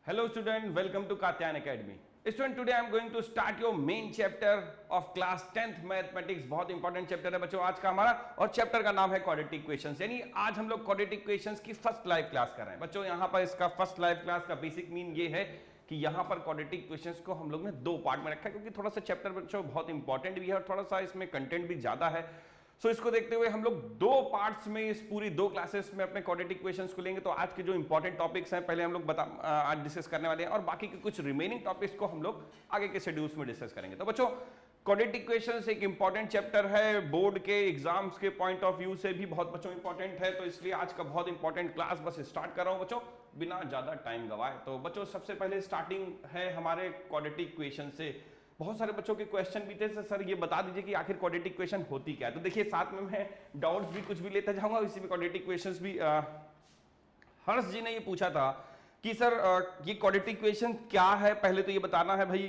Hello student, welcome to Katyan Academy. Student, today I am going to start your main chapter of class 10th mathematics. बहुत important chapter है बच्चों आज का हमारा, और chapter का नाम है क्वाड्रेटिक इक्वेशंस। यानी आज हम लोग क्वाड्रेटिक इक्वेशंस की फर्स्ट लाइव क्लास कर रहे हैं बच्चों। यहाँ पर इसका फर्स्ट लाइव क्लास का बेसिक मीन ये है कि यहाँ पर क्वाड्रेटिक इक्वेशंस को हम लोग ने दो पार्ट में रखा है, क्योंकि थोड़ा सा चैप्टर बच्चों बहुत इंपॉर्टेंट भी है और थोड़ा सा इसमें कंटेंट भी ज्यादा है। सो इसको देखते हुए हम लोग दो पार्ट्स में इस पूरी दो क्लासेस में अपने क्वाड्रेटिक इक्वेशंस को लेंगे। तो आज के जो इंपॉर्टेंट टॉपिक्स हैं पहले हम लोग आज डिस्कस करने वाले हैं, और बाकी के कुछ रिमेनिंग टॉपिक्स को हम लोग आगे के शेड्यूल्स में डिस्कस करेंगे। तो बच्चों, क्वाड्रेटिक इक्वेशंस एक इंपॉर्टेंट चैप्टर है, बोर्ड के एग्जाम्स के पॉइंट ऑफ व्यू से भी बहुत बच्चों इंपॉर्टेंट है। तो इसलिए आज का बहुत इंपॉर्टेंट क्लास बस स्टार्ट कर रहा हूं बच्चों, बिना ज्यादा टाइम गवाए। तो बच्चों, सबसे पहले स्टार्टिंग है हमारे क्वाड्रेटिक इक्वेशन से। बहुत सारे बच्चों के क्वेश्चन भी थे, सर ये बता दीजिए कि आखिर क्वाड्रेटिक इक्वेशन होती क्या है। तो देखिए, साथ में मैं डाउट्स भी कुछ भी लेता जाऊंगा, इसी में क्वाड्रेटिक इक्वेशंस भी। हर्ष जी ने ये पूछा था कि सर ये क्वाड्रेटिक इक्वेशन क्या है, पहले तो ये बताना है भाई।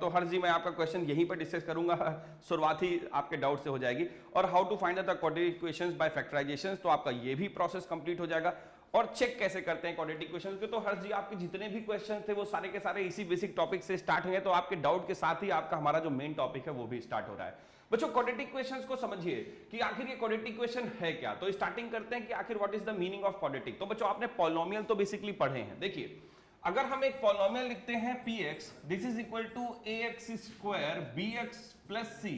तो हर्ष जी, मैं आपका क्वेश्चन यहीं पर डिस्कस करूंगा, शुरुआत ही आपके डाउट से हो जाएगी। और how to find the quadratic equations by factorization, तो आपका ये भी प्रोसेस कंप्लीट हो जाएगा। और चेक कैसे करते हैं क्वाड्रेटिक इक्वेशंस के, तो हर्ष जी आपके जितने भी क्वेश्चन थे वो सारे के सारे इसी बेसिक टॉपिक से स्टार्ट हुए। तो आपके डाउट के साथ ही आपका हमारा जो मेन टॉपिक है वो भी स्टार्ट हो रहा है। बच्चों, क्वाड्रेटिक इक्वेशंस को समझिए कि आखिर ये क्वाड्रेटिक इक्वेशन है क्या। तो स्टार्टिंग करते हैं कि आखिर what is the meaning of quadratic. तो बच्चों, आपने पॉलिनोमियल तो बेसिकली पढ़े हैं। देखिए, अगर हम एक पॉलिनोमियल लिखते हैं px, this is equal to ax square bx plus c,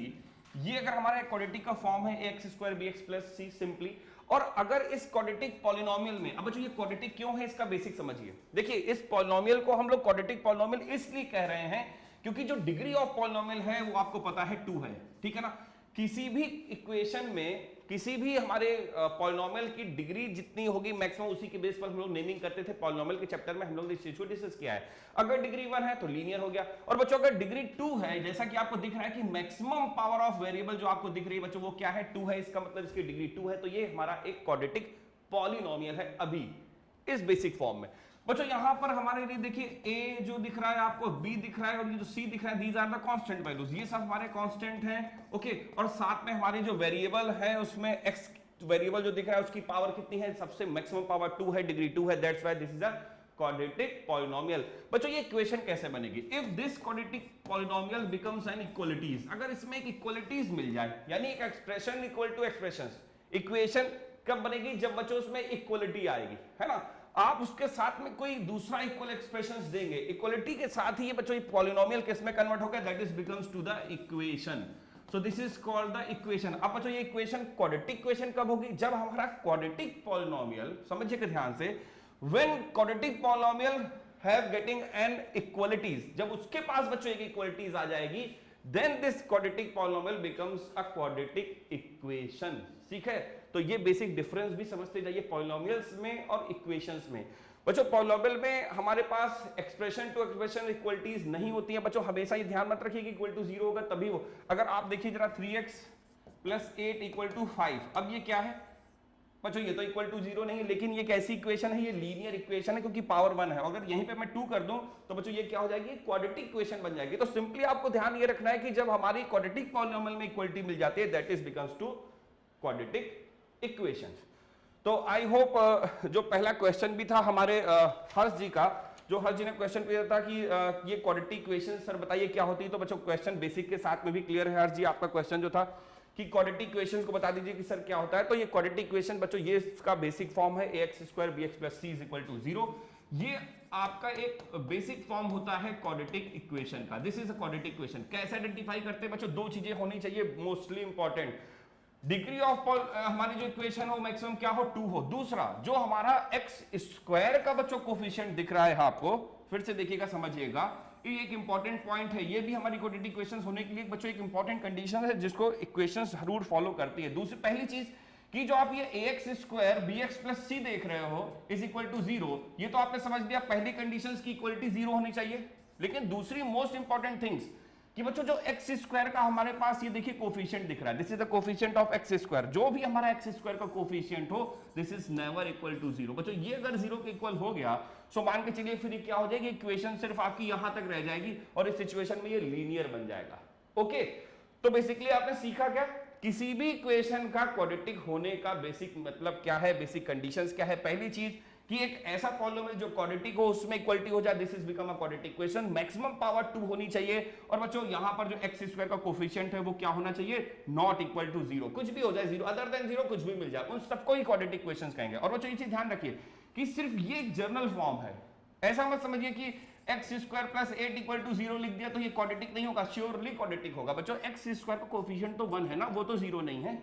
ये अगर हमारा क्वाड्रेटिक का फॉर्म है ax square bx plus c simply. और अगर इस क्वाड्रेटिक पॉलिनोमियल में, अब बच्चों ये क्वाड्रेटिक क्यों है इसका बेसिक समझिए। देखिए, इस पॉलिनोमियल को हम लोग क्वाड्रेटिक पॉलिनोमियल इसलिए कह रहे हैं क्योंकि जो डिग्री ऑफ पॉलिनोमियल है वो आपको पता है 2 है, ठीक है ना। किसी भी इक्वेशन में किसी भी हमारे पॉलिनोमियल की डिग्री जितनी होगी मैक्सिमम, उसी के बेस पर हम लोग नेमिंग करते थे। पॉलिनोमियल के चैप्टर में हम लोग इस चीज को डिस्कस किया है। अगर डिग्री 1 है तो लीनियर हो गया, और बच्चों अगर डिग्री 2 है, जैसा कि आपको दिख रहा है कि मैक्सिमम पावर ऑफ वेरिएबल जो आपको दिख रही है बच्चों वो क्या है, 2 है। इसका मतलब इसकी डिग्री 2 है, तो ये हमारा एक क्वाड्रेटिक पॉलिनोमियल है अभी इस बेसिक फॉर्म में। बच्चों, यहां पर हमारे लिए देखिए a जो दिख रहा है आपको, b दिख रहा है, और ये जो c दिख रहा है, these are the constant values, ये सब हमारे कांस्टेंट हैं। ओके, और साथ में हमारे जो वेरिएबल है उसमें x वेरिएबल जो दिख रहा है उसकी पावर कितनी है, सबसे मैक्सिमम पावर 2 है, डिग्री 2 है। That's why this is a quadratic polynomial. बच्चों, ये इक्वेशन कैसे बनेगी, if this quadratic polynomial becomes an equalities, अगर इसमें एक इक्वलिटीज मिल जाए, यानी एक expression equal to expressions. Equation कब बनेगी, जब बच्चों उसमें इक्वलिटी आएगी, है ना। आप उसके साथ में कोई दूसरा इक्वल एक्सप्रेशंस देंगे, इक्वलिटी के साथ ही ये बच्चों पॉलिनोमियल किस में कन्वर्ट होगा, that is becomes to the equation. So this is called the equation. अब बच्चों, ये इक्वेशन क्वाड्रेटिक इक्वेशन कब होगी, जब हमारा क्वाड्रेटिक पॉलिनोमियल, समझिएगा ध्यान से, when quadratic polynomial have getting an equalities, जब उसके पास बच्चों एक इक्वलिटीज आ जाएगी, then this quadratic polynomial becomes a quadratic equation। ठीक है, तो ये बेसिक डिफरेंस भी समझते जाइए पॉलिनोमियल्स में और इक्वेशंस में। बच्चों, पॉलिनोमियल में हमारे पास एक्सप्रेशन टू एक्सप्रेशन इक्वलिटीज नहीं होती है बच्चों, हमेशा ये ध्यान मत रखिए कि इक्वल टू 0 होगा तभी वो। अगर आप देखिए जरा 3x प्लस 8 इक्वल टू 5, अब ये क्या है बच्चों, ये तो इक्वल टू 0 नहीं, लेकिन ये कैसी इक्वेशन है, ये लीनियर इक्वेशन है क्योंकि पावर 1 है। अगर यहीं पे मैं 2 कर दूं तो बच्चों ये क्या हो जाएगी, क्वाड्रेटिक इक्वेशन बन जाएगी। तो सिंपली आपको ध्यान ये रखना है कि जब हमारी क्वाड्रेटिक पॉलिनोमियल में इक्वलिटी मिल जाती है, that is becomes to quadratic equation. तो आई होप जो पहला क्वेश्चन भी था हमारे हर्ष जी का, जो हर्ष जी ने क्वेश्चन पूछा था कि ये क्वाड्रेटिक इक्वेशन सर बताइए क्या होती है। तो बच्चों, क्वेश्चन बेसिक के साथ में भी क्लियर है। हर्ष जी, आपका क्वेश्चन जो था कि क्वाड्रेटिक इक्वेशंस को बता दीजिए कि सर क्या होता है। तो ये क्वाड्रेटिक इक्वेशन बच्चों, ये इसका बेसिक फॉर्म है ax square bx plus c is equal to 0। ये आपका एक बेसिक फॉर्म होता है क्वाड्रेटिक इक्वेशन का। This is a quadratic equation. कैसे आइडेंटिफाई करते हैं बच्चों, दो चीजें होनी चाहिए मोस्टली इंपॉर्टेंट। डिग्री ऑफ हमारी जो इक्वेशन हो मैक्सिमम क्या हो, 2 हो। दूसरा, जो हमारा एक्स स्क्वायर का बच्चों कोफिशिएंट दिख रहा है आपको, फिर से देखिएगा समझिएगा, ये एक इंपॉर्टेंट पॉइंट है। ये भी हमारी क्वाड्रेटिक इक्वेशंस होने के लिए बच्चों एक इंपॉर्टेंट कंडीशन है जिसको इक्वेशंस जरूर फॉलो करती है। दूसरी पहली चीज कि जो आप ये ax square bx plus c देख रहे हो इज इक्वल टू 0, ये तो आपने समझ लिया, पहली कंडीशंस की इक्वलिटी 0 होनी चाहिए। लेकिन दूसरी मोस्ट इंपॉर्टेंट थिंग्स कि बच्चों जो एक्स स्क्वायर का हमारे पास ये देखिए कोफिशिएंट दिख रहा है, this is the coefficient of x square. जो भी हमारा एक्स स्क्वायर का कोफिशिएंट हो, this is never equal to 0। बच्चों, ये अगर 0 के इक्वल हो गया सो मान के चलिए फिर क्या हो जाएगी, इक्वेशन सिर्फ आपकी यहां तक रह जाएगी और इस सिचुएशन में ये लीनियर बन जाएगा। ओके, तो बेसिकली आपने सीखा क्या, किसी भी इक्वेशन का क्वाड्रेटिक होने का बेसिक मतलब क्या है, बेसिक कंडीशंस क्या है। पहली चीज कि एक ऐसा पॉलिनोमियल जो क्वाड्रेटिक हो उसमें इक्वलिटी हो जाए, this is become a quadratic equation. Maximum power 2 होनी चाहिए और बच्चों यहां पर जो एक्स स्क्वायर का कोफिशिएंट है वो क्या होना चाहिए, नॉट इक्वल टू 0, कुछ भी हो जाए 0, अदर देन 0 कुछ भी मिल जाए, उन सबको ही क्वाड्रेटिक इक्वेशंस कहेंगे। और बच्चों ये चीज ध्यान रखिए कि सिर्फ ये एक जर्नल फॉर्म है, ऐसा मत समझिए कि x square plus 8 equal to 0 लिख दिया तो ये क्वाड्रेटिक नहीं होगा, श्योरली क्वाड्रेटिक होगा। बच्चों एक्स स्क्वायर का कोफिशिएंट तो 1 है ना, वो तो 0 नहीं है,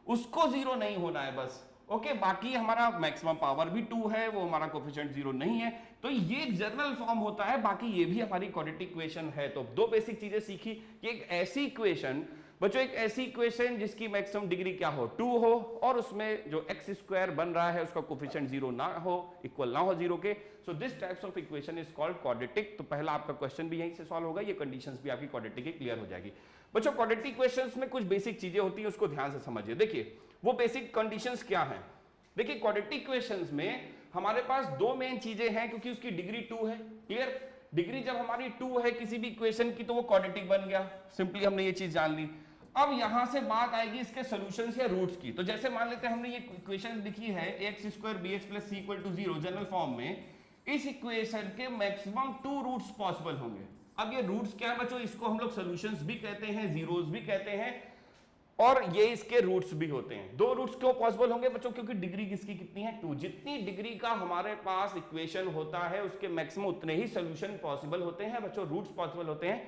उसको 0 नहीं होना है बस, ओके। बाकी हमारा मैक्सिमम पावर भी 2 है, वो हमारा कोफिशिएंट 0 नहीं है, तो ये एक जर्नल फॉर्म होता है, बाकी ये भी हमारी क्वाड्रेटिक इक्वेशन है। तो दो बेसिक चीजें सीखी कि एक ऐसी इक्वेशन, बच्चों एक ऐसी इक्वेशन जिसकी मैक्सिमम डिग्री क्या हो, 2 हो, और उसमें जो एक्स स्क्वायर बन रहा है उसका कोफिशिएंट 0 ना हो, इक्वल ना हो 0 के, so this types of equation is called quadratic. तो पहला आपका क्वेश्चन भी यहीं से सॉल्व होगा, ये कंडीशंस भी आपकी क्वाड्रेटिक की क्लियर हो जाएगी। बच्चों क्वाड्रेटिक इक्वेशंस में कुछ बेसिक चीजें होती हैं, उसको ध्यान से समझिए। देखिए वो बेसिक कंडीशंस क्या हैं। देखिए क्वाड्रेटिक इक्वेशंस में हमारे पास दो मेन चीजें हैं, क्योंकि उसकी डिग्री 2 है, क्लियर। डिग्री जब हमारी 2 है किसी भी इक्वेशन की तो वो क्वाड्रेटिक बन गया, सिंपली हमने ये चीज जान ली। अब यहां से बात आएगी इसके सॉल्यूशंस या रूट्स की। तो जैसे मान लेते हैं हमने ये इक्वेशन लिखी है ax square bx plus c equal to 0 general form में, इस इक्वेशन के मैक्सिमम 2 रूट्स पॉसिबल होंगे। अब ये रूट्स क्या है बच्चों, इसको हम लोग सॉल्यूशंस भी कहते हैं, जीरोस भी कहते हैं, और ये इसके रूट्स भी होते हैं। दो रूट्स क्यों पॉसिबल होंगे बच्चों, क्योंकि डिग्री किसकी कितनी है, 2। जितनी डिग्री का हमारे पास इक्वेशन होता है उसके मैक्सिमम उतने ही सॉल्यूशन पॉसिबल होते हैं बच्चों, रूट्स पॉसिबल होते हैं,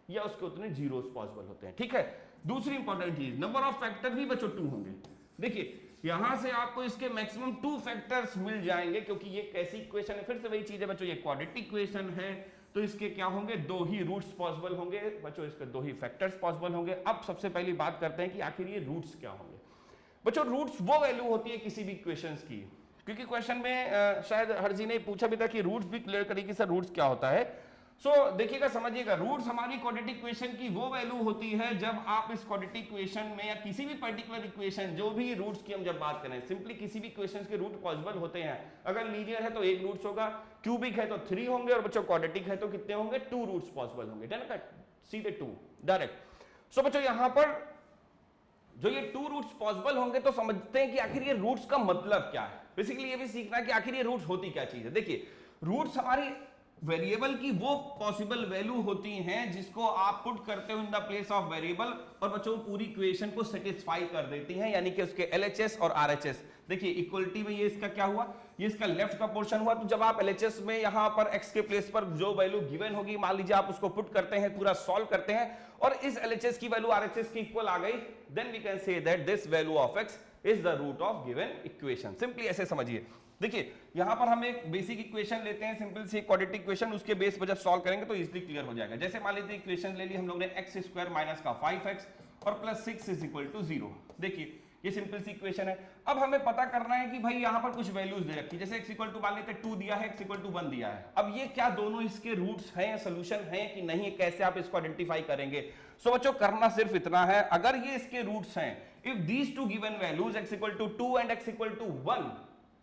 या उसके उतने जीरोस पॉसिबल होते हैं, ठीक है। दूसरी इंपॉर्टेंट चीज, नंबर ऑफ फैक्टर भी बच्चों 2 होंगे। देखिए यहां से आपको इसके मैक्सिमम 2 फैक्टर्स मिल जाएंगे, क्योंकि ये कैसी इक्वेशन है, फिर से वही चीज है बच्चों, ये क्वाड्रेटिक इक्वेशन है, तो इसके क्या होंगे, 2 ही रूट्स पॉसिबल होंगे बच्चों, इसके 2 ही फैक्टर्स पॉसिबल होंगे। अब सबसे पहली बात करते हैं कि आखिर ये रूट्स क्या होंगे। बच्चों रूट्स वो वैल्यू होती है किसी भी इक्वेशंस की, क्योंकि क्वेश्चन में शायद हर जी ने पूछा भी था कि रूट्स भी क्लियर करिए कि सर रूट्स क्या होता है। सो देखिएगा, समझिएगा, रूट्स हमारी क्वाड्रेटिक इक्वेशन की वो वैल्यू होती है जब आप इस क्वाड्रेटिक इक्वेशन में या किसी भी पर्टिकुलर इक्वेशन, जो भी रूट्स की हम जब बात करें, सिंपली किसी भी इक्वेशन के रूट पॉसिबल होते हैं। अगर लीनियर है तो 1 रूट्स होगा, क्यूबिक है तो 3 होंगे, और बच्चों क्वाड्रेटिक है तो कितने होंगे, 2 रूट्स पॉसिबल होंगे, सीधे 2 डायरेक्ट। सो बच्चों यहां पर जो ये 2 रूट्स पॉसिबल होंगे तो समझते हैं कि आखिर ये रूट्स का मतलब क्या है। बेसिकली ये भी सीखना है कि आखिर ये रूट्स होती क्या चीज है। देखिए रूट्स हमारी वेरिएबल की वो पॉसिबल वैल्यू होती हैं जिसको आप पुट करते हो इन द प्लेस ऑफ वेरिएबल, और बच्चों पूरी इक्वेशन को सेटिस्फाई कर देती हैं, यानी कि उसके LHS और RHS। देखिए इक्वलिटी में ये इसका क्या हुआ, ये इसका लेफ्ट का पोर्शन हुआ, तो जब आप LHS में यहां पर x के प्लेस पर जो वैल्यू गिवन होगी, मान लीजिए आप उसको पुट करते हैं, पूरा सॉल्व करते हैं, और इस LHS की वैल्यू RHS की इक्वल आ गई, then we can say that this value of x is the root of given equation. Simply ऐसे समझिए। देखिए यहां पर हम एक बेसिक इक्वेशन लेते हैं, सिंपल सी क्वाड्रेटिक इक्वेशन, उसके बेस पर जब सॉल्व करेंगे तो इजीली क्लियर हो जाएगा। जैसे मान लीजिए इक्वेशन ले ली हम लोग ने, एक्स स्क्वायर माइनस का 5x और प्लस 6 इज इक्वल टू 0। देखिए ये सिंपल सी इक्वेशन है। अब हमें पता करना है कि भाई यहां पर कुछ वैल्यूज दे रखी है, जैसे x इक्वल टू मान लेते 2 दिया है, x इक्वल टू 1 दिया है। अब ये क्या दोनों इसके रूट्स हैं या सोल्यूशन हैं कि नहीं, कैसे आप इसको आइडेंटिफाई करेंगे। सो बच्चों करना सिर्फ इतना है, अगर ये इसके रूट्स हैं, if these two given values x equal to 2 and x equal to 1,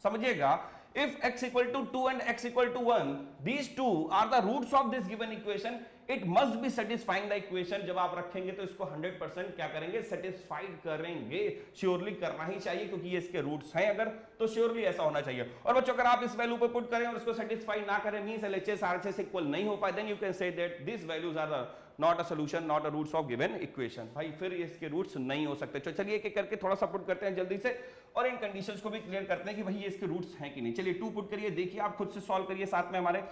समझिएगा, if x equal to 2 and x equal to 1, these two are the roots of this given equation, it must be satisfying the equation। जब आप रखेंगे तो इसको 100% क्या करेंगे, satisfied करेंगे। Surely करना ही चाहिए, क्योंकि ये इसके रूट्स हैं अगर, तो श्योरली ऐसा होना चाहिए। और बच्चों अगर आप इस वैल्यू पे पुट करें और इसको सेटिस्फाई ना करें, मींस LHS RHS इक्वल नहीं हो पाए, then you can say that this values are not a solution, not a roots of given equation. भाई फिर इसके रूट्स नहीं हो सकते। तो चलिए एक एक करके थोड़ा सा पुट करते हैं जल्दी से, और इन कंडीशंस को भी क्लियर करते हैं कि भाई ये इसके रूट्स हैं कि नहीं। चलिए 2 पुट करिए, देखिए आप खुद से सॉल्व करिए साथ में हमारे।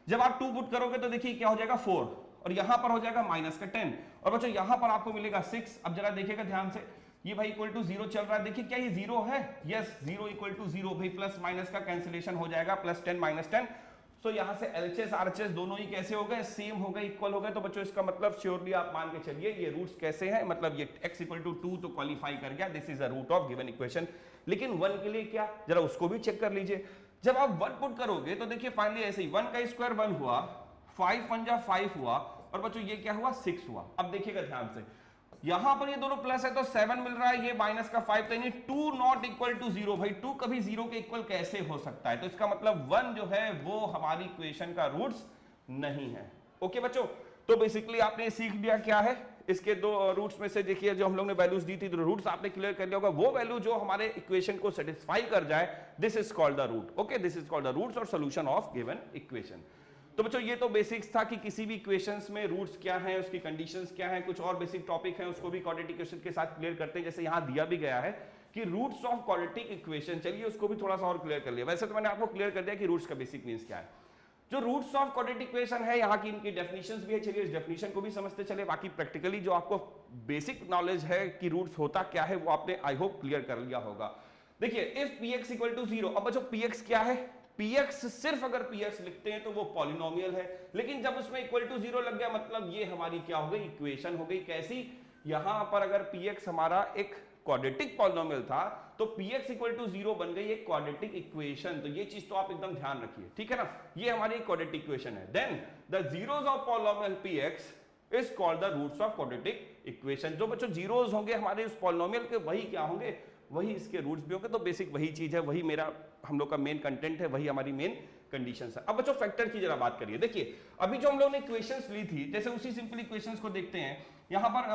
जब आप 2 पुट करोगे तो देखिए क्या हो जाएगा, 4, और यहां पर हो जाएगा माइनस का 10, और बच्चों यहां पर आपको मिलेगा 6। अब जरा देखिएगा ध्यान से, ये भाई इक्वल टू 0 चल रहा है, देखिए क्या ये 0 है, यस 0 इक्वल टू 0, भाई प्लस माइनस का कैंसिलेशन हो जाएगा, प्लस 10 माइनस 10। सो यहां से LHS RHS दोनों ही कैसे हो गए, सेम हो गए, इक्वल हो गए। तो बच्चों इसका मतलब श्योरली आप मान के चलिए ये रूट्स कैसे हैं, मतलब ये x इक्वल टू 2 तो क्वालिफाई कर गया, this is a root of given equation. लेकिन 1 के लिए क्या, जरा उसको भी चेक कर लीजिए। जब आप 1 पुट करोगे तो देखिए फाइनली ऐसे ही 1 का स्क्वायर 1 हुआ, 5 पंजा 5 हुआ, और बच्चों ये क्या हुआ, 6 हुआ। अब देखिएगा ध्यान से, यहां पर ये दोनों प्लस है तो 7 मिल रहा है, ये माइनस का 5, तो यानी 2 नॉट इक्वल टू 0। भाई 2 कभी 0 के इक्वल कैसे हो सकता है, तो इसका मतलब 1 जो है वो हमारी इक्वेशन का रूट्स नहीं है। ओके बच्चों, तो बेसिकली आपने सीख लिया क्या है, इसके दो रूट्स में से देखिए जो हम लोग ने वैल्यूज दी थी, तो रूट्स आपने क्लियर कर लिया होगा। वो वैल्यू जो हमारे इक्वेशन को सेटिस्फाई कर जाए, this is called the root. Okay, this is called the roots और सॉल्यूशन ऑफ गिवन इक्वेशन। तो बच्चों ये तो बेसिक्स था कि किसी भी इक्वेशंस में रूट्स क्या हैं, उसकी कंडीशंस क्या हैं। कुछ और बेसिक टॉपिक हैं उसको भी क्वाड्रेटिक इक्वेशन के साथ क्लियर करते हैं। जैसे यहाँ दिया भी गया है कि रूट्स ऑफ क्वाड्रेटिक इक्वेशन, चलिए उसको भी थोड़ा सा और क्लियर कर लिया। वैसे तो मैंने आपको क्लियर कर दिया कि रूट्स का बेसिक मीन्स क्या है। जो रूट्स ऑफ क्वाड्रेटिक इक्वेशन है, यहाँ की इनकी डेफिनेशंस भी है, चलिए इस डेफिनेशन को भी समझते चले। बाकी प्रैक्टिकली जो आपको बेसिक नॉलेज है कि रूट्स होता क्या है वो आपने आई होप क्लियर कर लिया होगा। देखिए इफ px इक्वल टू 0, अब बच्चों px क्या है? px सिर्फ अगर px लिखते हैं तो वो पॉलिनोमियल है, लेकिन जब उसमें इक्वल टू 0 लग गया मतलब ये हमारी क्या हो गई? इक्वेशन हो गई। कैसी? यहां पर अगर px हमारा एक क्वाड्रेटिक पॉलिनोमियल था तो px इक्वल टू 0 बन गई एक क्वाड्रेटिक इक्वेशन। तो ये चीज तो आप एकदम ध्यान रखिए, ठीक है ना? ये हमारी क्वाड्रेटिक इक्वेशन है। Then the zeros of polynomial px is called the roots of quadratic equation. जो बच्चों जीरोस होंगे हमारे उस पॉलिनोमियल के, वही क्या होंगे? वही इसके रूट्स भी होंगे। तो बेसिक वही चीज है, वही मेरा हम लोग का मेन कंटेंट है, वही हमारी मेन कंडीशंस है। अब बच्चों फैक्टर की जरा बात करिए। देखिए अभी जो हम लोगों ने इक्वेशंस ली थी, जैसे उसी सिंपल इक्वेशंस को देखते हैं। यहाँ पर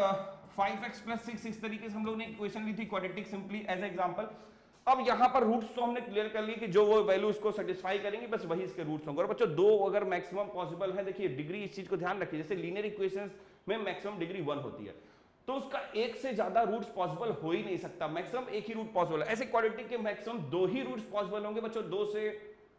5x + 6 इस तरीके से हम लोग ने इक्वेशन ली थी क्वाड्रेटिक सिंपली एज एग्जांपल। अब यहाँ पर रूट्स तो हमने क्लियर कर ली कि जो वो वैल्यूज को सेटिस्फाई करेंगे बस वही इसके रूट्स होंगे। और बच्चों दो अगर मैक्सिमम पॉसिबल है, देखिए डिग्री इस चीज को ध्यान रखिए, जैसे लीनियर इक्वेशंस में मैक्सिमम डिग्री 1 होती है, तो उसका एक से ज्यादा रूट्स पॉसिबल हो ही नहीं सकता, मैक्सिमम एक ही रूट पॉसिबल है। ऐसे क्वाड्रेटिक के मैक्सिमम 2 ही रूट्स पॉसिबल होंगे बच्चों, 2 से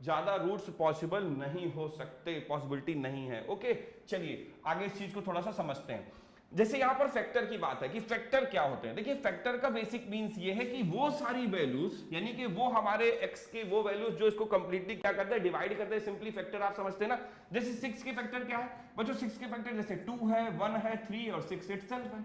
ज्यादा रूट्स पॉसिबल नहीं हो सकते, पॉसिबिलिटी नहीं है। ओके, चलिए आगे इस चीज को थोड़ा सा समझते हैं। जैसे यहां पर फैक्टर की बात है कि फैक्टर क्या होते हैं। देखिए फैक्टर का बेसिक मींस ये है कि वो सारी वैल्यूज, यानी कि वो हमारे x के वो वैल्यूज जो इसको कंप्लीटली क्या करते हैं? डिवाइड करते हैं। सिंपली फैक्टर आप समझते हैं ना। जैसे 6 के फैक्टर क्या है बच्चों? 6 के फैक्टर जैसे 2 है, 1 है, 3 और 6 इटसेल्फ है,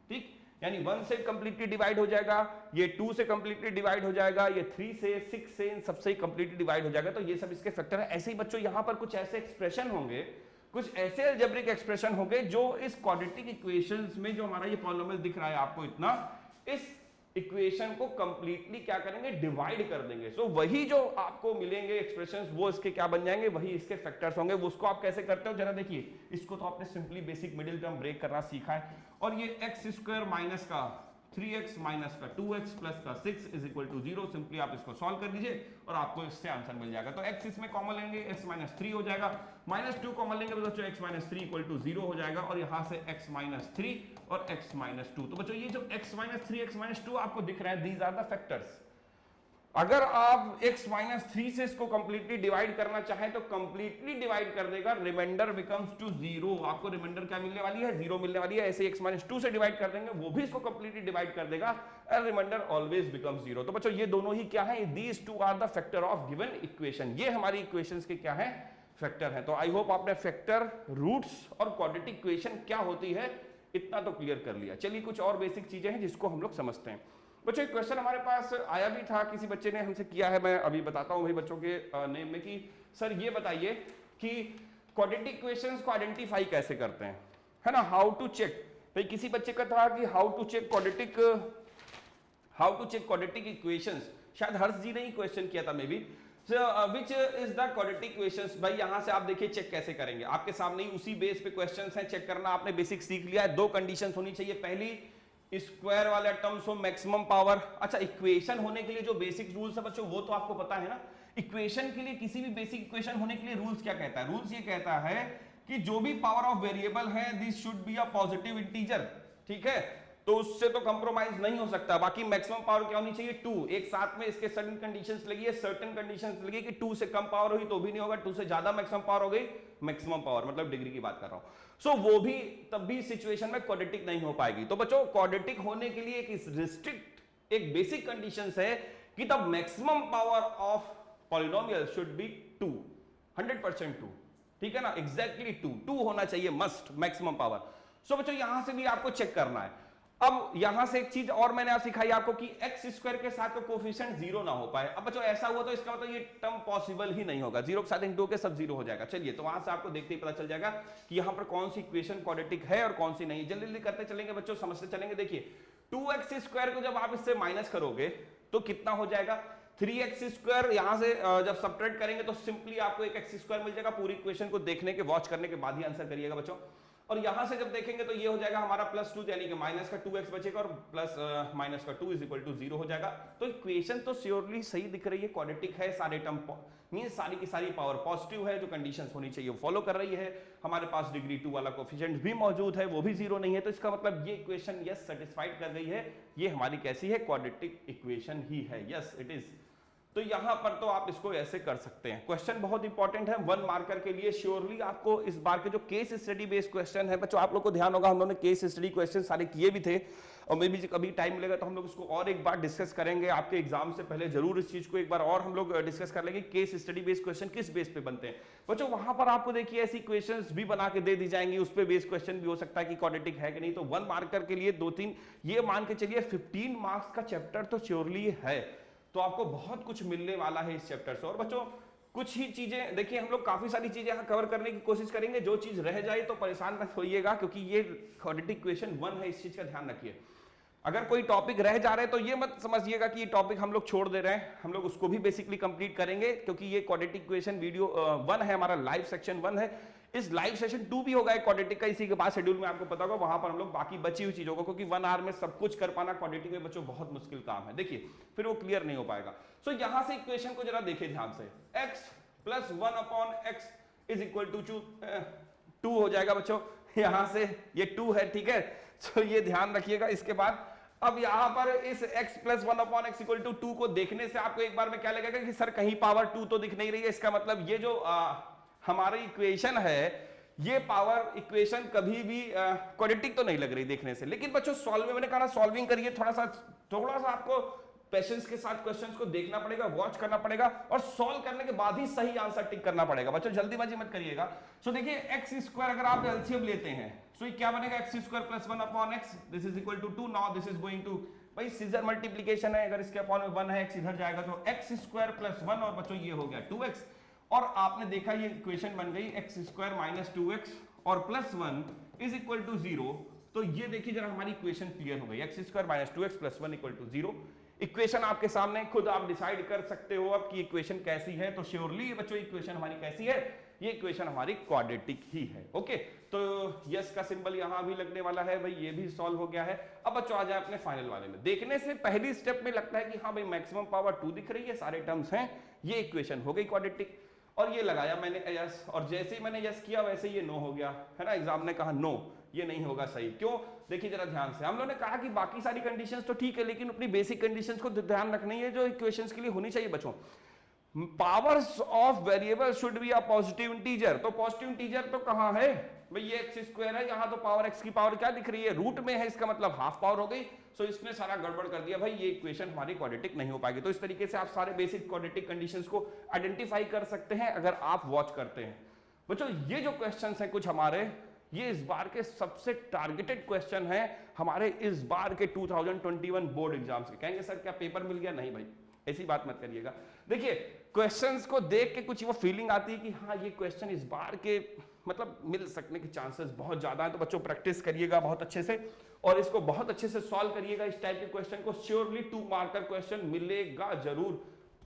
ठीक? यानी 1 से कंप्लीटली डिवाइड हो जाएगा, ये 2 से कंप्लीटली डिवाइड हो जाएगा, ये 3 से, 6 से, इन सबसे कंप्लीटली डिवाइड हो जाएगा। तो ये सब इसके फैक्टर है। ऐसे ही बच्चों यहां पर कुछ ऐसे एक्सप्रेशन होंगे, कुछ ऐसे अलजेब्रिक एक्सप्रेशन होंगे जो इस क्वाड्रेटिक इक्वेशंस में जो हमारा ये पॉलिनोमियल दिख रहा है आपको इतना, इस इक्वेशन को कंप्लीटली क्या करेंगे? डिवाइड कर देंगे। सो वही जो आपको मिलेंगे एक्सप्रेशंस वो इसके क्या बन जाएंगे? वही इसके फैक्टर्स होंगे। वो उसको आप कैसे करते हो जरा देखिए। इसको तो आपने simply basic middle term break करना सीखा है। और ये x² माइनस का 3x माइनस का 2x प्लस का 6 इज इक्वल टू 0, सिंपली आप इसको सॉल्व कर लीजिए और आपको इससे आंसर मिल जाएगा। तो x इसमें कॉमन लेंगे, x माइनस 3 हो जाएगा, -2 कॉमन लेंगे तो बच्चों x माइनस 3 इक्वल टू 0 हो जाएगा। और यहां से x माइनस 3 और x माइनस 2। तो बच्चों ये जो x माइनस 3 x माइनस 2 आपको दिख रहा है, दीज आर द फैक्टर्स। अगर आप x माइनस 3 से इसको कंप्लीटली डिवाइड करना चाहें तो कंप्लीटली डिवाइड कर देगा, रिमाइंडर बिकम्स टू 0। आपको रिमाइंडर क्या मिलने वाली है? 0 मिलने वाली है। ऐसे x माइनस 2 से डिवाइड कर देंगे, वो भी इसको कंप्लीटली डिवाइड कर देगा, एंड रिमाइंडर ऑलवेज बिकम्स 0। तो बच्चों ये दोनों ही क्या है? These two are the factor of given equation. ये हमारी इक्वेशंस के क्या है? फैक्टर है। तो आई होप आपने फैक्टर, रूट्स और क्वाड्रेटिक इक्वेशन क्या होती है इतना तो क्लियर कर लिया। चलिए कुछ और बेसिक चीजें हैं जिसको हम लोग समझते हैं। बच्चों एक क्वेश्चन हमारे पास आया भी था, किसी बच्चे ने हमसे किया है, मैं अभी बताता हूं भाई बच्चों के नेम में, कि सर ये बताइए कि क्वाड्रेटिक इक्वेशंस को आइडेंटिफाई कैसे करते हैं, है ना? How to check. भाई किसी बच्चे का था कि how to check quadratic equations, शायद हर्ष जी ने ही क्वेश्चन किया था maybe. Which is the quadratic equations. भाई यहां से आप देखिए चेक कैसे करेंगे, आपके सामने ही उसी बेस पे क्वेश्चंस हैं, चेक करना आपने बेसिक सीख लिया है। 2 कंडीशंस होनी चाहिए। पहली स्क्वायर वाला टर्म्स हो मैक्सिमम पावर। अच्छा इक्वेशन होने के लिए जो बेसिक रूल्स है बच्चों वो तो आपको पता है ना। इक्वेशन के लिए, किसी भी बेसिक इक्वेशन होने के लिए रूल्स क्या कहता है? रूल्स ये कहता है कि जो भी पावर ऑफ वेरिएबल है this should be a positive integer, ठीक है? तो उससे तो कंप्रोमाइज नहीं हो सकता। बाकी मैक्सिमम पावर क्या होनी चाहिए? 2। एक साथ में इसके सर्टेन कंडीशंस लगी है, सर्टेन कंडीशंस लगी कि 2 से कम पावर हुई तो भी नहीं होगा, 2 से ज्यादा मैक्सिमम पावर हो गई, मैक्सिमम पावर मतलब डिग्री की बात कर रहा हूं। सो वो भी तब भी सिचुएशन में क्वाड्रेटिक नहीं हो पाएगी। तो बच्चों क्वाड्रेटिक होने के लिए एक रिस्ट्रिक्ट, एक बेसिक कंडीशंस है कि तब maximum power of polynomial should be 2, 100% 2, ठीक है ना? एग्जैक्टली 2 होना चाहिए, मस्ट मैक्सिमम पावर। सो बच्चों यहां से भी आपको चेक करना है। अब यहां से एक चीज और मैंने आप सिखाई आपको कि x² के साथ कोफिशिएंट 0 ना हो पाए। अब बच्चों ऐसा हुआ तो इसका मतलब ये टर्म पॉसिबल ही नहीं होगा, 0 के साथ इन 2 के सब 0 हो जाएगा। चलिए तो वहां से आपको देखते ही पता चल जाएगा कि यहां पर कौन सी इक्वेशन क्वाड्रेटिक है और कौन सी नहीं। जल्दी जल्दी करते चलेंगे बच्चों, समझते चलेंगे। देखिए 2x² को जब आप इससे माइनस करोगे तो कितना हो जाएगा? 3x²। यहां से जब सब्ट्रैक्ट करेंगे तो सिंपली आपको एक x² मिल जाएगा। पूरी इक्वेशन को देखने के, वॉच करने के बाद ही आंसर करिएगा बच्चों। और यहां से जब देखेंगे तो ये हो जाएगा हमारा +2 यानी कि माइनस का 2x बचेगा और प्लस माइनस का 2 इज इक्वल टू 0 हो जाएगा। तो इक्वेशन तो श्योरली सही दिख रही है, क्वाड्रेटिक है, सारे टर्म मींस सारी की सारी पावर पॉजिटिव है, जो कंडीशंस होनी चाहिए वो फॉलो कर रही है। हमारे पास डिग्री 2 वाला कोफिशिएंट भी मौजूद है, वो भी 0 नहीं है, तो इसका मतलब ये इक्वेशन यस सेटिस्फाइड कर रही है, ये हमारी कैसी है, क्वाड्रेटिक इक्वेशन ही है, यस इट इज। तो यहां पर तो आप इसको ऐसे कर सकते हैं। क्वेश्चन बहुत इंपॉर्टेंट है 1 मार्कर के लिए, श्योरली आपको इस बार के जो केस स्टडी बेस्ड क्वेश्चन है बच्चों, आप लोग को ध्यान होगा हम लोगों ने केस स्टडी क्वेश्चन सारे किए भी थे, और मे भी कभी टाइम मिलेगा तो हम लोग इसको और एक बार डिस्कस करेंगे। आपके एग्जाम से पहले जरूर इस चीज को एक बार और हम लोग डिस्कस कर लेंगे, केस स्टडी बेस्ड क्वेश्चन किस बेस पे बनते हैं बच्चों। वहां पर आपको देखिए ऐसी क्वेश्चंस भी बना के दे दी जाएंगी, उस पे बेस्ड क्वेश्चन भी हो सकता है कि क्वाड्रेटिक है कि नहीं। तो 1 मार्कर के लिए 2-3 ये मान के चलिए 15 मार्क्स का चैप्टर तो श्योरली है, तो आपको बहुत कुछ मिलने वाला है इस चैप्टर से। और बच्चों कुछ ही चीजें देखिए, हम लोग काफी सारी चीजें यहाँ कवर करने की कोशिश करेंगे, जो चीज रह जाए तो परेशान मत होइएगा, क्योंकि ये क्वाड्रेटिक इक्वेशन 1 है, इस चीज का ध्यान रखिए। अगर कोई टॉपिक रह जा रहे हैं तो ये मत समझिएगा कि ये टॉपिक हम लोग छोड़ दे रहे हैं, हम लोग उसको भी बेसिकली कंप्लीट करेंगे, क्योंकि ये क्वाड्रेटिक इक्वेशन वीडियो 1 है, हमारा लाइव सेक्शन 1 है। इस लाइव सेशन 2 भी होगा क्वाड्रेटिक का, इसी के बाद शेड्यूल में आपको पता होगा, वहां पर हम लोग बाकी बची हुई चीजों को, क्योंकि 1 आवर में सब कुछ कर पाना क्वाड्रेटिक में बच्चों बहुत मुश्किल काम है, देखिए फिर वो क्लियर नहीं हो पाएगा। सो यहां से इक्वेशन को जरा देखिए ध्यान से, x + 1/x is equal to 2 हो जाएगा बच्चों, यहां से ये 2 है, ठीक है। तो ये ध्यान रखिएगा। इसके बाद अब यहां पर इस x + 1/x इक्वल टू 2 को देखने से आपको एक बार में क्या लगेगा कि सर कहीं पावर 2 तो दिख नहीं रही है, इसका मतलब ये जो हमारी इक्वेशन है, ये पावर इक्वेशन कभी भी क्वाड्रेटिक तो नहीं लग रही देखने से। लेकिन बच्चों सॉल्व में मैंने कहा सॉल्विंग करिए, थोड़ा सा आपको पेशेंस के साथ क्वेश्चंस को देखना पड़ेगा, वॉच करना पड़ेगा, और सॉल्व करने के बाद ही सही आंसर टिक करना पड़ेगा बच्चों, जल्दीबाजी मत करिएगा। सो देखिए x² अगर आप एलसीएम लेते हैं सो ये क्या बनेगा, x² + 1/x this is equal to 2। Now this is going to, भाई सीजर मल्टीप्लिकेशन है, अगर इसके अपॉन में 1 है, x इधर जाएगा तो x² + 1 और बच्चों ये हो गया 2x। और आपने देखा ये इक्वेशन बन गई x² - 2x और +1 इज इक्वल टू 0। तो ये देखिए जरा हमारी इक्वेशन क्लियर हो गई, x² - 2x + 1 equal to 0। Equation आपके सामने, खुद आप डिसाइड कर सकते हो अब कि इक्वेशन कैसी है। तो श्योरली ये बच्चों इक्वेशन हमारी कैसी है, ये इक्वेशन हमारी क्वाड्रेटिक ही है। ओके, तो यस का सिंबल यहां भी लगने वाला है, भाई ये भी सॉल्व हो गया है। अब बच्चों आ जाए अपने फाइनल वाले में। देखने से पहली स्टेप में लगता है कि हाँ भाई मैक्सिमम पावर 2 दिख रही है, सारे टर्म्स हैं, ये इक्वेशन हो गई क्वाड्रेटिक। और ये लगाया मैंने यस, और जैसे ही मैंने यस किया वैसे ये नो हो गया, है ना। एग्जाम ने कहा नो ये नहीं होगा सही, क्यों, देखिए जरा ध्यान से। हम लोगों ने कहा कि बाकी सारी कंडीशंस तो ठीक है, लेकिन अपनी बेसिक कंडीशंस को ध्यान रखनी है जो इक्वेशंस के लिए होनी चाहिए बच्चों। Powers of variable should be a positive integer. तो पॉजिटिव इंटीजर तो कहां है भाई, ये x² है, यहां तो पावर x की पावर क्या दिख रही है, रूट में है, इसका मतलब हाफ पावर हो गई। सो इसने सारा गड़बड़ कर दिया भाई, ये इक्वेशन हमारी क्वाड्रेटिक नहीं हो पाएगी। तो इस तरीके से आप सारे बेसिक क्वाड्रेटिक कंडीशंस को आइडेंटिफाई कर सकते हैं अगर आप वॉच करते हैं बच्चों। ये जो क्वेश्चंस हैं कुछ हमारे, ये इस बार के सबसे टारगेटेड क्वेश्चन है हमारे इस बार के 2021 बोर्ड एग्जाम्स के। कहेंगे सर क्या पेपर मिल गया, नहीं भाई ऐसी बात मत करिएगा। देखिए क्वेश्चंस को देख के कुछ वो फीलिंग आती है कि हाँ ये क्वेश्चन इस बार के मतलब मिल सकने के चांसेस बहुत ज्यादा है। तो बच्चों प्रैक्टिस करिएगा बहुत अच्छे से और इसको बहुत अच्छे से सॉल्व करिएगा। इस टाइप के क्वेश्चन को श्योरली 2 मार्कर क्वेश्चन मिलेगा जरूर,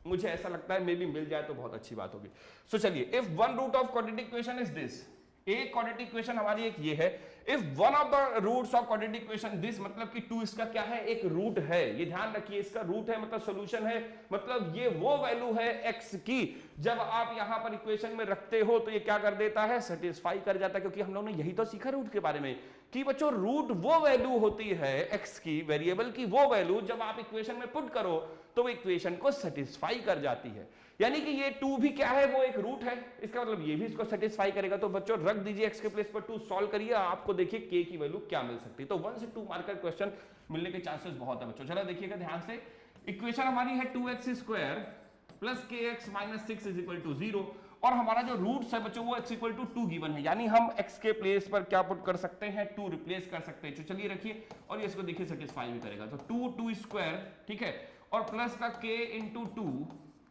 मुझे ऐसा लगता है मे बी मिल जाए तो बहुत अच्छी बात होगी। सो चलिए, if one root of quadratic equation is this, एक क्वाड्रेटिक इक्वेशन हमारी एक ये है। If one of the roots of quadratic equation this, मतलब कि 2 इसका क्या है, एक रूट है। ये ध्यान रखिए, इसका रूट है मतलब सॉल्यूशन है, मतलब ये वो वैल्यू है x की जब आप यहां पर इक्वेशन में रखते हो तो ये क्या कर देता है, सेटिस्फाई कर जाता है। क्योंकि हम लोग ने यही तो सीखा रूट के बारे में कि बच्चों रूट वो वैल्यू होती है x की, वेरिएबल की वो वैल्यू जब आप इक्वेशन में पुट करो तो वो इक्वेशन को सेटिस्फाई कर जाती है। यानी कि ये 2 भी क्या है, वो एक रूट है, इसका मतलब ये भी इसको सेटिस्फाई करेगा। तो बच्चों रख दीजिए x के प्लेस पर 2, सॉल्व करिए, आपको देखिए k की वैल्यू क्या मिल सकती है। तो 1 से 2 मार्कर क्वेश्चन मिलने के चांसेस बहुत है बच्चों। चलो देखिएगा ध्यान से, इक्वेशन हमारी है 2x² plus kx minus 6 is equal to 0 और हमारा जो रूट्स है बच्चों वो x इक्वल टू 2 गिवन है। यानी हम x के प्लेस पर क्या पुट कर सकते हैं, 2 रिप्लेस कर सकते हैं। तो चलिए रखिए और ये इसको देखिए सेटिस्फाई भी करेगा। तो 2 ठीक है, और प्लस का k into 2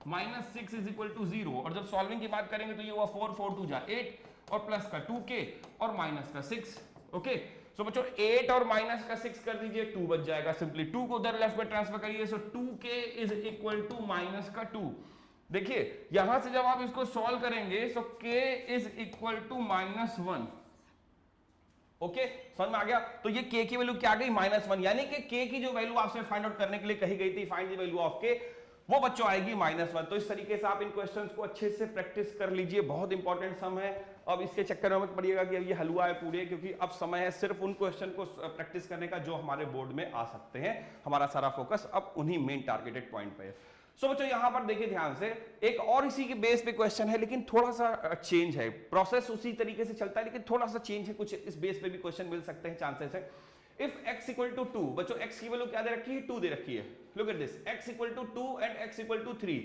minus 6 is equal to 0 और जब सॉल्विंग की बात करेंगे तो ये हुआ 4 4 2 जा 8 और प्लस का 2k और माइनस का 6। ओके, सो बच्चों 8 और माइनस का 6 कर दीजिए, 2 बच जाएगा। सिंपली 2 को उधर लेफ्ट में ट्रांसफर करिए, so 2k is equal to minus का 2। देखिए यहां से जब आप इसको सॉल्व करेंगे so k is equal to -1। Okay, समझ में आ गया। तो ये k की वैल्यू क्या आ गई -1, यानी कि k की जो वैल्यू आपसे फाइंड आउट करने के लिए कही गई थी, find the value of k, वो बच्चों आएगी -1। तो इस तरीके से आप इन क्वेश्चंस को अच्छे से प्रैक्टिस कर लीजिए, बहुत इंपॉर्टेंट सम है। अब इसके चक्कर में मत पड़िएगा कि अब ये हलवा है पूरे, क्योंकि अब समय है सिर्फ उन क्वेश्चन को प्रैक्टिस करने का जो हमारे बोर्ड में आ सकते हैं। हमारा सारा फोकस अब उन्हीं मेन टारगेटेड पॉइंट पे है। सो बच्चों यहां पर देखिए ध्यान से, एक और इसी के बेस पे क्वेश्चन है, लेकिन थोड़ा सा चेंज है, प्रोसेस उसी तरीके से चलता है लेकिन थोड़ा सा चेंज है, कुछ इस बेस पे भी क्वेश्चन मिल सकते हैं, चांसेस है। इफ x इक्वल टू 2, बच्चों x की वैल्यू क्या दे रखी है, 2 दे रखी है। Look at this, x equal to 2 and x equal to 3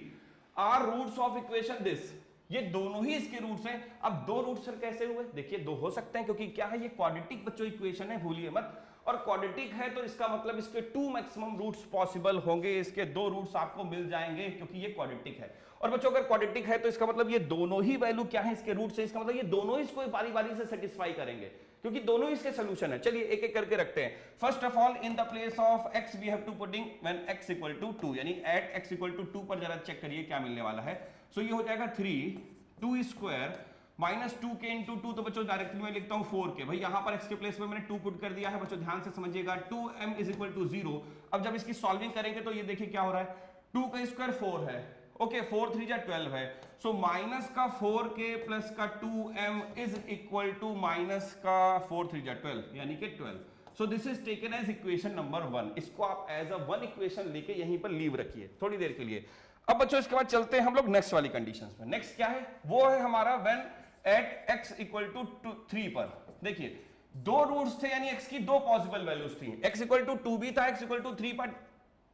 are roots of equation this, ये दोनों ही इसके रूट्स हैं। अब दो रूट्स सर कैसे हुए, देखिए दो हो सकते हैं, क्योंकि क्या है, ये क्वाड्रेटिक बच्चों इक्वेशन है, भूलिए मत, और क्वाड्रेटिक है तो इसका मतलब इसके 2 मैक्सिमम रूट्स पॉसिबल होंगे, इसके 2 रूट्स आपको मिल जाएंगे क्योंकि ये क्वाड्रेटिक है। और बच्चों अगर क्वाड्रेटिक है तो इसका मतलब ये दोनों ही वैल्यू क्या है इसके रूट से, इसका मतलब ये दोनों ही इसको बारी बारी से सेटिस्फाई करेंगे, क्योंकि दोनों ही इसके सोल्यूशन है। चलिए एक एक करके रखते हैं। First of all in the place of x we have to putting when x equal to 2, यानी एट x इक्वल टू 2 पर जरा चेक करिए क्या मिलने वाला है। सो ये हो जाएगा 3 2 स्क्वायर माइनस 2k इंटू 2, तो बच्चों डायरेक्टली मैं लिखता हूं 4k। भाई यहां पर x के प्लेस में मैंने 2 पुट कर दिया है, बच्चों ध्यान से समझिएगा। 2m is equal to 0। अब जब इसकी सॉल्विंग करेंगे तो ये देखिए क्या हो रहा है, 2 का स्क्वायर 4 है, ओके 4 3 जा 12 है। सो माइनस का 4k प्लस का 2m is equal to minus का 4 3 जा 12, यानी कि 12। So this is taken as equation number 1। इसको आप एज अ 1 इक्वेशन लेके यहीं पर लीव रखिए थोड़ी देर के लिए। अब बच्चों इसके बाद चलते हैं हम लोग नेक्स्ट वाली कंडीशंस में। नेक्स्ट क्या है, वो है हमारा when at x equal to 3 पर। देखिए दो रूट्स थे, यानी x की दो पॉसिबल वैल्यूज थी। x इक्वल टू 2 भी था, x इक्वल टू 3 पर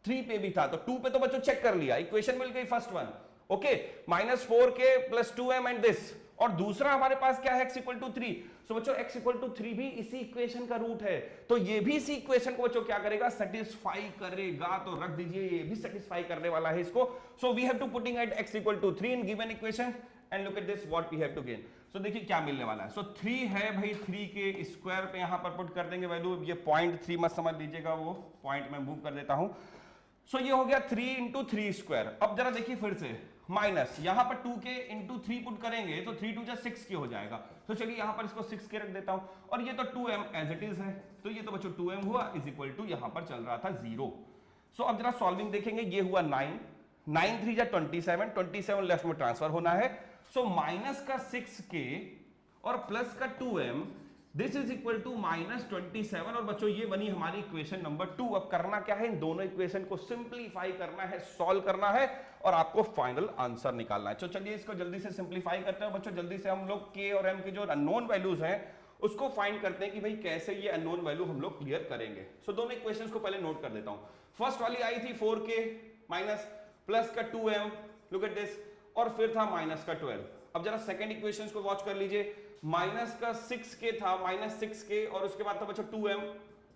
3 पे भी था, तो 2 पे तो बच्चों चेक कर लिया, इक्वेशन मिल गई first one, okay -4k plus 2m and this. और दूसरा हमारे पास क्या है, x इक्वल टू 3। सो बच्चों x इक्वल टू 3 भी इसी इक्वेशन का रूट है, तो ये भी इसी इक्वेशन को बच्चों क्या करेगा, सेटिस्फाई करेगा। तो रख दीजिए, ये भी सेटिस्फाई करने वाला है इसको। So we have to putting at x equal to 3 in given equation and look at this what we have to gain. सो देखिए क्या मिलने वाला है। सो 3 है भाई, 3 के स्क्वायर पे यहां पर पुट कर देंगे वैल्यू। ये पॉइंट 3 मत समझ लीजिएगा, वो पॉइंट मैं मूव कर देता हूं। सो ये हो गया 3 इंटू 3 स्क्वायर। अब जरा देखिए फिर से, माइनस यहां पर 2k इंटू 3 पुट करेंगे तो 3 2 जा 6k हो जाएगा। तो चलिए यहां पर इसको 6k रख देता हूं, और ये तो 2m एज इट इज है, तो ये तो बच्चों 2m हुआ इज इक्वल टू यहां पर चल रहा था 0। सो अब जरा सॉल्विंग देखेंगे, ये हुआ 9 9 3 जा 27, 27 लेफ्ट में ट्रांसफर होना है। सो माइनस का 6k और प्लस का 2m, this is equal to -27। और बच्चों ये बनी हमारी इक्वेशन नंबर 2। अब करना क्या है, इन दोनों इक्वेशन को सिंप्लीफाई करना है, सॉल्व करना है, और आपको फाइनल आंसर निकालना है। तो चलिए इसको जल्दी से सिंप्लीफाई करते हैं बच्चों। जल्दी से हम लोग k और m की जो अननोन वैल्यूज हैं उसको फाइंड करते हैं कि भाई कैसे ये अननोन वैल्यू हम लोग क्लियर करेंगे। सो दोनों इक्वेशंस को पहले नोट कर देता हूं। फर्स्ट वाली आई थी 4k माइनस प्लस का 2m, लुक एट दिस, और फिर था माइनस का 12। अब जरा सेकंड इक्वेशंस को वॉच कर लीजिए, माइनस का 6k था, -6k, और उसके बाद था बच्चों 2m,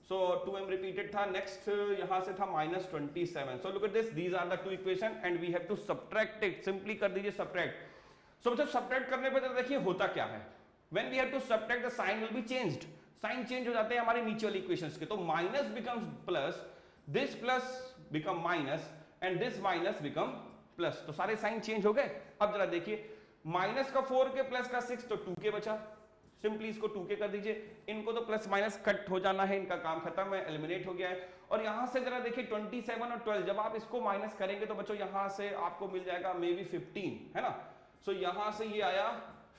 सो 2m रिपीटेड था। नेक्स्ट यहां से था -27। So look at this, these are the two equation and we have to subtract it. Simply कर दीजिए सब्ट्रैक्ट। सो बच्चों सब्ट्रैक्ट करने पे तो देखिए होता क्या है, when we have to subtract the sign will be changed. Sign change हो जाते हैं हमारे नीचे वाली इक्वेशंस के, तो minus becomes plus, this plus become minus and this minus become plus, तो सारे साइन चेंज हो गए। अब जरा देखिए, माइनस का 4k प्लस का 6, तो 2k बचा, सिंपली इसको 2k कर दीजिए। इनको तो प्लस माइनस कट हो जाना है, इनका काम खत्म है, एलिमिनेट हो गया है। और यहां से जरा देखिए 27 और 12, जब आप इसको माइनस करेंगे तो बच्चों यहां से आपको मिल जाएगा मे बी 15, है ना। सो यहां से ये आया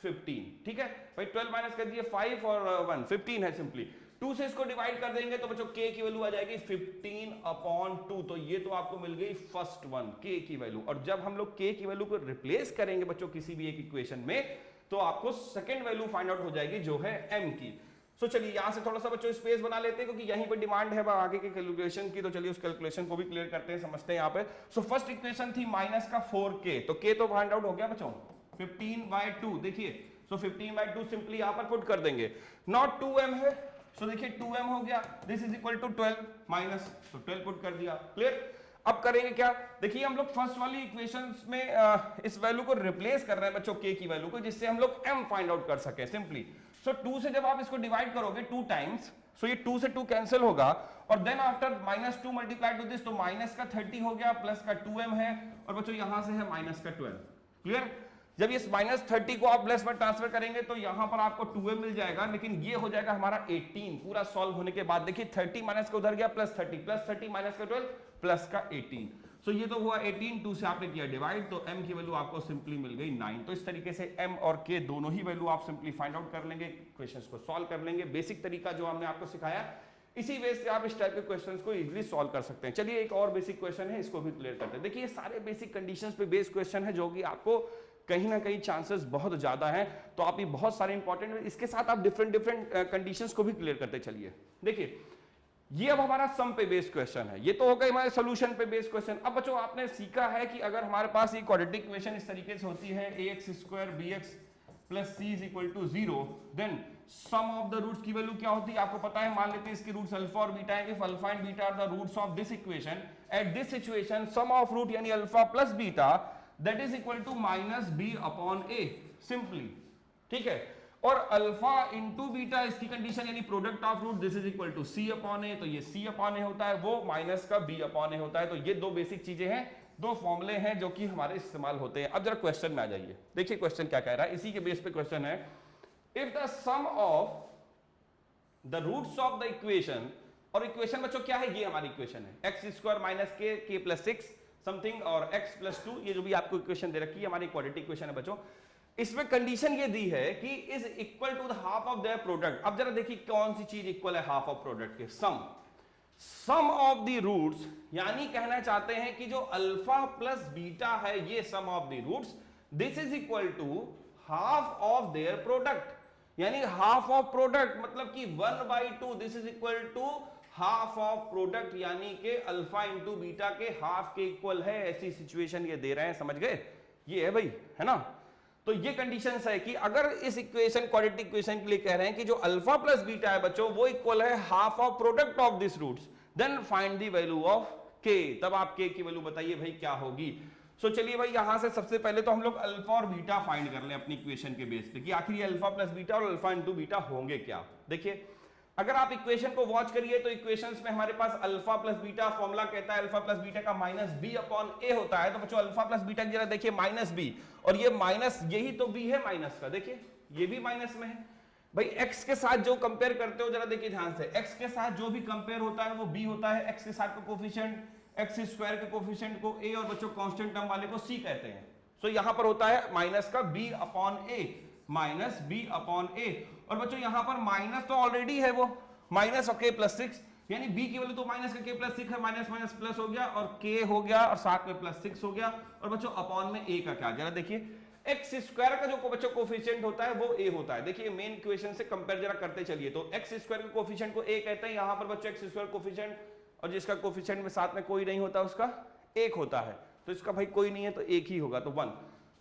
15, ठीक है भाई। 12 माइनस कर दिए 5 और 1 15 है। सिंपली 2 से इसको डिवाइड कर देंगे तो बच्चों k की वैल्यू आ जाएगी 15/2। तो ये तो आपको मिल गई फर्स्ट वन k की वैल्यू। और जब हम लोग k की वैल्यू को रिप्लेस करेंगे बच्चों किसी भी एक इक्वेशन में, तो आपको सेकंड वैल्यू फाइंड आउट हो जाएगी जो है m की। सो चलिए यहां से थोड़ा सा बच्चों स्पेस बना लेते हैं, क्योंकि यहीं पर डिमांड है आगे के कैलकुलेशन की। तो चलिए उस कैलकुलेशन को भी क्लियर करते हैं, समझते हैं यहाँ पे। सो फर्स्ट इक्वेशन थी माइनस का 4k, तो k तो फाइंड आउट हो गया बच्चों 15/2। देखिए सो 15/2 सिंपली यहां पर पुट कर देंगे, नॉट 2m है, सो देखिए 2m हो गया, this is equal to 12 minus, तो 12 पुट कर दिया, क्लियर। अब करेंगे क्या, देखिए हम लोग फर्स्ट वाली इक्वेशंस में इस वैल्यू को रिप्लेस कर रहे हैं बच्चों k की वैल्यू को, जिससे हम लोग m फाइंड आउट कर सके सिंपली। सो 2 से जब आप इसको डिवाइड करोगे 2 टाइम्स, सो ये 2 से 2 कैंसिल होगा, और then after -2 multiply to this, तो माइनस का 30 हो गया, प्लस का 2m है, और बच्चों यहां से है माइनस का 12, क्लियर। जब ये -30 को आप प्लस में ट्रांसफर करेंगे तो यहां पर आपको 2m मिल जाएगा, लेकिन ये हो जाएगा हमारा 18 पूरा सॉल्व होने के बाद। देखिए 30 माइनस का उधर गया +30 माइनस का 12 प्लस का 18। सो ये तो हुआ 18, 2 से आपने किया डिवाइड, तो m की वैल्यू आपको सिंपली मिल गई 9। तो इस तरीके से m और k दोनों ही वैल्यू आप सिंपली फाइंड आउट कर लेंगे, क्वेश्चंस को सॉल्व कर लेंगे। बेसिक तरीका जो हमने आपको सिखाया, इसी वे से आप इस टाइप के क्वेश्चंस को इजीली सॉल्व कर सकते हैं। चलिए एक और बेसिक क्वेश्चन है, इसको भी क्लियर करते हैं। देखिए ये सारे बेसिक कंडीशंस पे बेस्ड क्वेश्चन है, जो कि आपको कहीं ना कहीं चांसेस बहुत ज्यादा हैं, तो आप ये बहुत सारे इंपॉर्टेंट, इसके साथ आप डिफरेंट कंडीशंस को भी क्लियर करते चलिए। देखिए ये अब हमारा सम पे बेस्ड क्वेश्चन है, ये तो हो गए हमारे सॉल्यूशन पे बेस्ड क्वेश्चन। अब बच्चों आपने सीखा है कि अगर हमारे पास ये क्वाड्रेटिक इक्वेशन इस तरीके से होती है ax² bx + c = 0, then sum of the roots की वैल्यू क्या होती है आपको पता है। मान लेते हैं इसके रूट्स अल्फा और बीटा है। If alpha and beta are the roots of this equation, at this situation sum of root यानी alpha plus beta that is equal to -b/a simply, ठीक है। और अल्फा इंटू बीटा इसकी condition यानी product of root this is equal to c/a, तो ये c/a होता है, वो माइनस का b/a होता है। तो ये दो बेसिक चीजें हैं, दो फॉर्मूले हैं जो कि हमारे इस्तेमाल होते हैं। अब जरा क्वेश्चन में आ जाइए, देखिए क्वेश्चन क्या कह रहा है, इसी के बेस पे क्वेश्चन है। If the sum of the roots of the equation, और इक्वेशन बच्चों क्या है, ये हमारी इक्वेशन है x² - k + 6 समथिंग और x + 2, ये जो भी आपको इक्वेशन दे रखी है हमारी क्वाड्रेटिक इक्वेशन है बच्चों। इसमें कंडीशन ये दी है कि is equal to the half of their product. अब जरा देखिए कौन सी चीज इक्वल है हाफ ऑफ प्रोडक्ट के, सम ऑफ द रूट्स, यानी कहना चाहते हैं कि जो अल्फा प्लस बीटा है ये sum of the roots, this is equal to half of their product, यानी हाफ ऑफ प्रोडक्ट मतलब कि 1/2, this is equal to half of product, यानी कि अल्फा इंटू बीटा के हाफ के इक्वल है। ऐसी सिचुएशन ये दे रहे हैं, समझ गए, ये है भाई, है ना। तो ये कंडीशंस है कि अगर इस इक्वेशन क्वाड्रेटिक इक्वेशन के लिए कह रहे हैं कि जो अल्फा प्लस बीटा है बच्चों वो इक्वल है half of product of this roots, then find the value of k। तब आप k की वैल्यू बताइए भाई क्या होगी। सो चलिए भाई यहां से सबसे पहले तो हम लोग अल्फा और बीटा फाइंड कर लें अपनी इक्वेशन के बेस पे कि आखिर ये अल्फा प्लस बीटा और अल्फा इंटू बीटा होंगे क्या। देखिए अगर आप इक्वेशन को वॉच करिए तो इक्वेशंस में हमारे पास अल्फा प्लस बीटा फॉर्मूला कहता है अल्फा प्लस बीटा का -b/a होता है। तो बच्चों अल्फा प्लस बीटा जरा देखिए -b, और ये माइनस, यही तो b है माइनस का, देखिए ये भी माइनस में है भाई। x के साथ जो कंपेयर करते हो जरा देखिए ध्यान से, x के साथ जो भी कंपेयर होता है वो b होता है, x के साथ का कोफिशिएंट, x² के कोफिशिएंट को a, और बच्चों कांस्टेंट टर्म वाले को c कहते हैं। सो यहां पर होता है माइनस का b/a, -b/a, और बच्चों यहां पर माइनस तो ऑलरेडी है, वो माइनस और k + 6, यानी b की वैल्यू तो माइनस का k + 6 है, माइनस माइनस प्लस हो गया और k हो गया और साथ में +6 हो गया, और बच्चों अपॉन में a का क्या, जरा देखिए x² का जो बच्चों कोफिशिएंट होता है वो a होता है। देखिए मेन इक्वेशन से कंपेयर जरा करते चलिए, तो x² के कोफिशिएंट को a कहते हैं, यहां पर बच्चों x² कोफिशिएंट, और जिसका कोफिशिएंट में साथ में कोई नहीं होता उसका 1 होता है, तो इसका भाई कोई नहीं है तो 1 ही होगा, तो 1।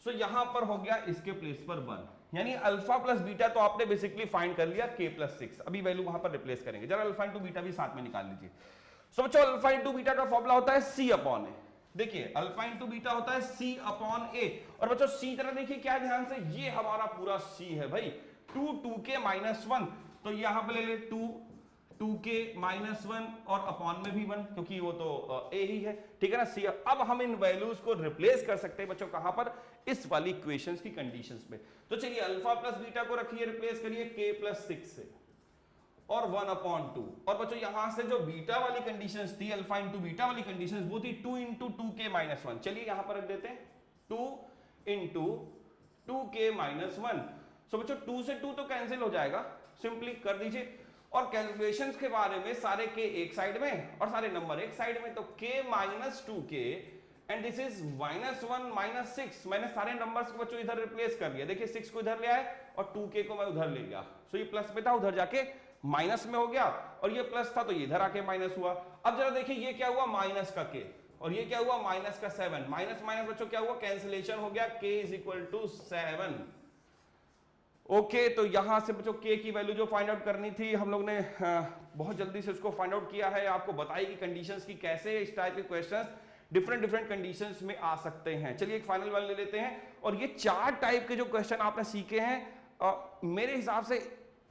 सो यहां पर हो गया इसके प्लेस पर 1, यानी अल्फा प्लस बीटा तो आपने बेसिकली फाइंड कर लिया k + 6। अभी वैल्यू वहां पर रिप्लेस करेंगे, जरा अल्फा इंटू बीटा भी साथ में निकाल लीजिए। सो बच्चों अल्फा इंटू बीटा का फॉर्मूला होता है c/a। देखिए अल्फा इंटू बीटा होता है c/a, और बच्चों c जरा देखिए क्या ध्यान से, ये हमारा पूरा c है भाई, 2k - 1, तो यहां पर ले ले 2k - 1 और अपॉन में भी 1, क्योंकि वो तो a ही है, ठीक है ना c। अब हम इन वैल्यूज को रिप्लेस कर सकते हैं बच्चों कहां पर, इस वाली इक्वेशंस की कंडीशंस में। तो चलिए अल्फा प्लस बीटा को रखिए, रिप्लेस करिए k + 6 से और 1/2, और बच्चों यहां से जो बीटा वाली कंडीशंस थी, अल्फा इंटू बीटा वाली कंडीशंस, वो थी 2 × 2k - 1। चलिए यहां पर रख देते हैं 2 × 2k - 1। सो बच्चों 2 से 2 तो कैंसिल हो जाएगा, सिंपली कर दीजिए, और कैलकुलेशंस के बारे में सारे k एक साइड में और सारे नंबर एक साइड में, तो k - 2k and this is -1 - 6, मैंने सारे नंबर्स को बच्चों इधर रिप्लेस कर लिया। देखिए 6 को इधर ले आए और 2k को मैं उधर ले गया, सो ये प्लस में था उधर जाके माइनस में हो गया, और ये प्लस था तो ये इधर आके माइनस हुआ। अब जरा देखिए ये क्या हुआ, माइनस का k, और ये क्या हुआ, माइनस का 7, माइनस माइनस बच्चों क्या हुआ, कैंसिलेशन हो गया, k = 7। ओके तो यहां से बच्चों k की वैल्यू जो फाइंड आउट करनी थी हम लोग ने बहुत जल्दी से उसको फाइंड आउट किया है। आपको बताई कि कंडीशंस की कैसे इस टाइप के क्वेश्चंस डिफरेंट कंडीशंस में आ सकते हैं। चलिए एक फाइनल वाले ले लेते हैं, और ये 4 टाइप के जो क्वेश्चन आपने सीखे हैं, मेरे हिसाब से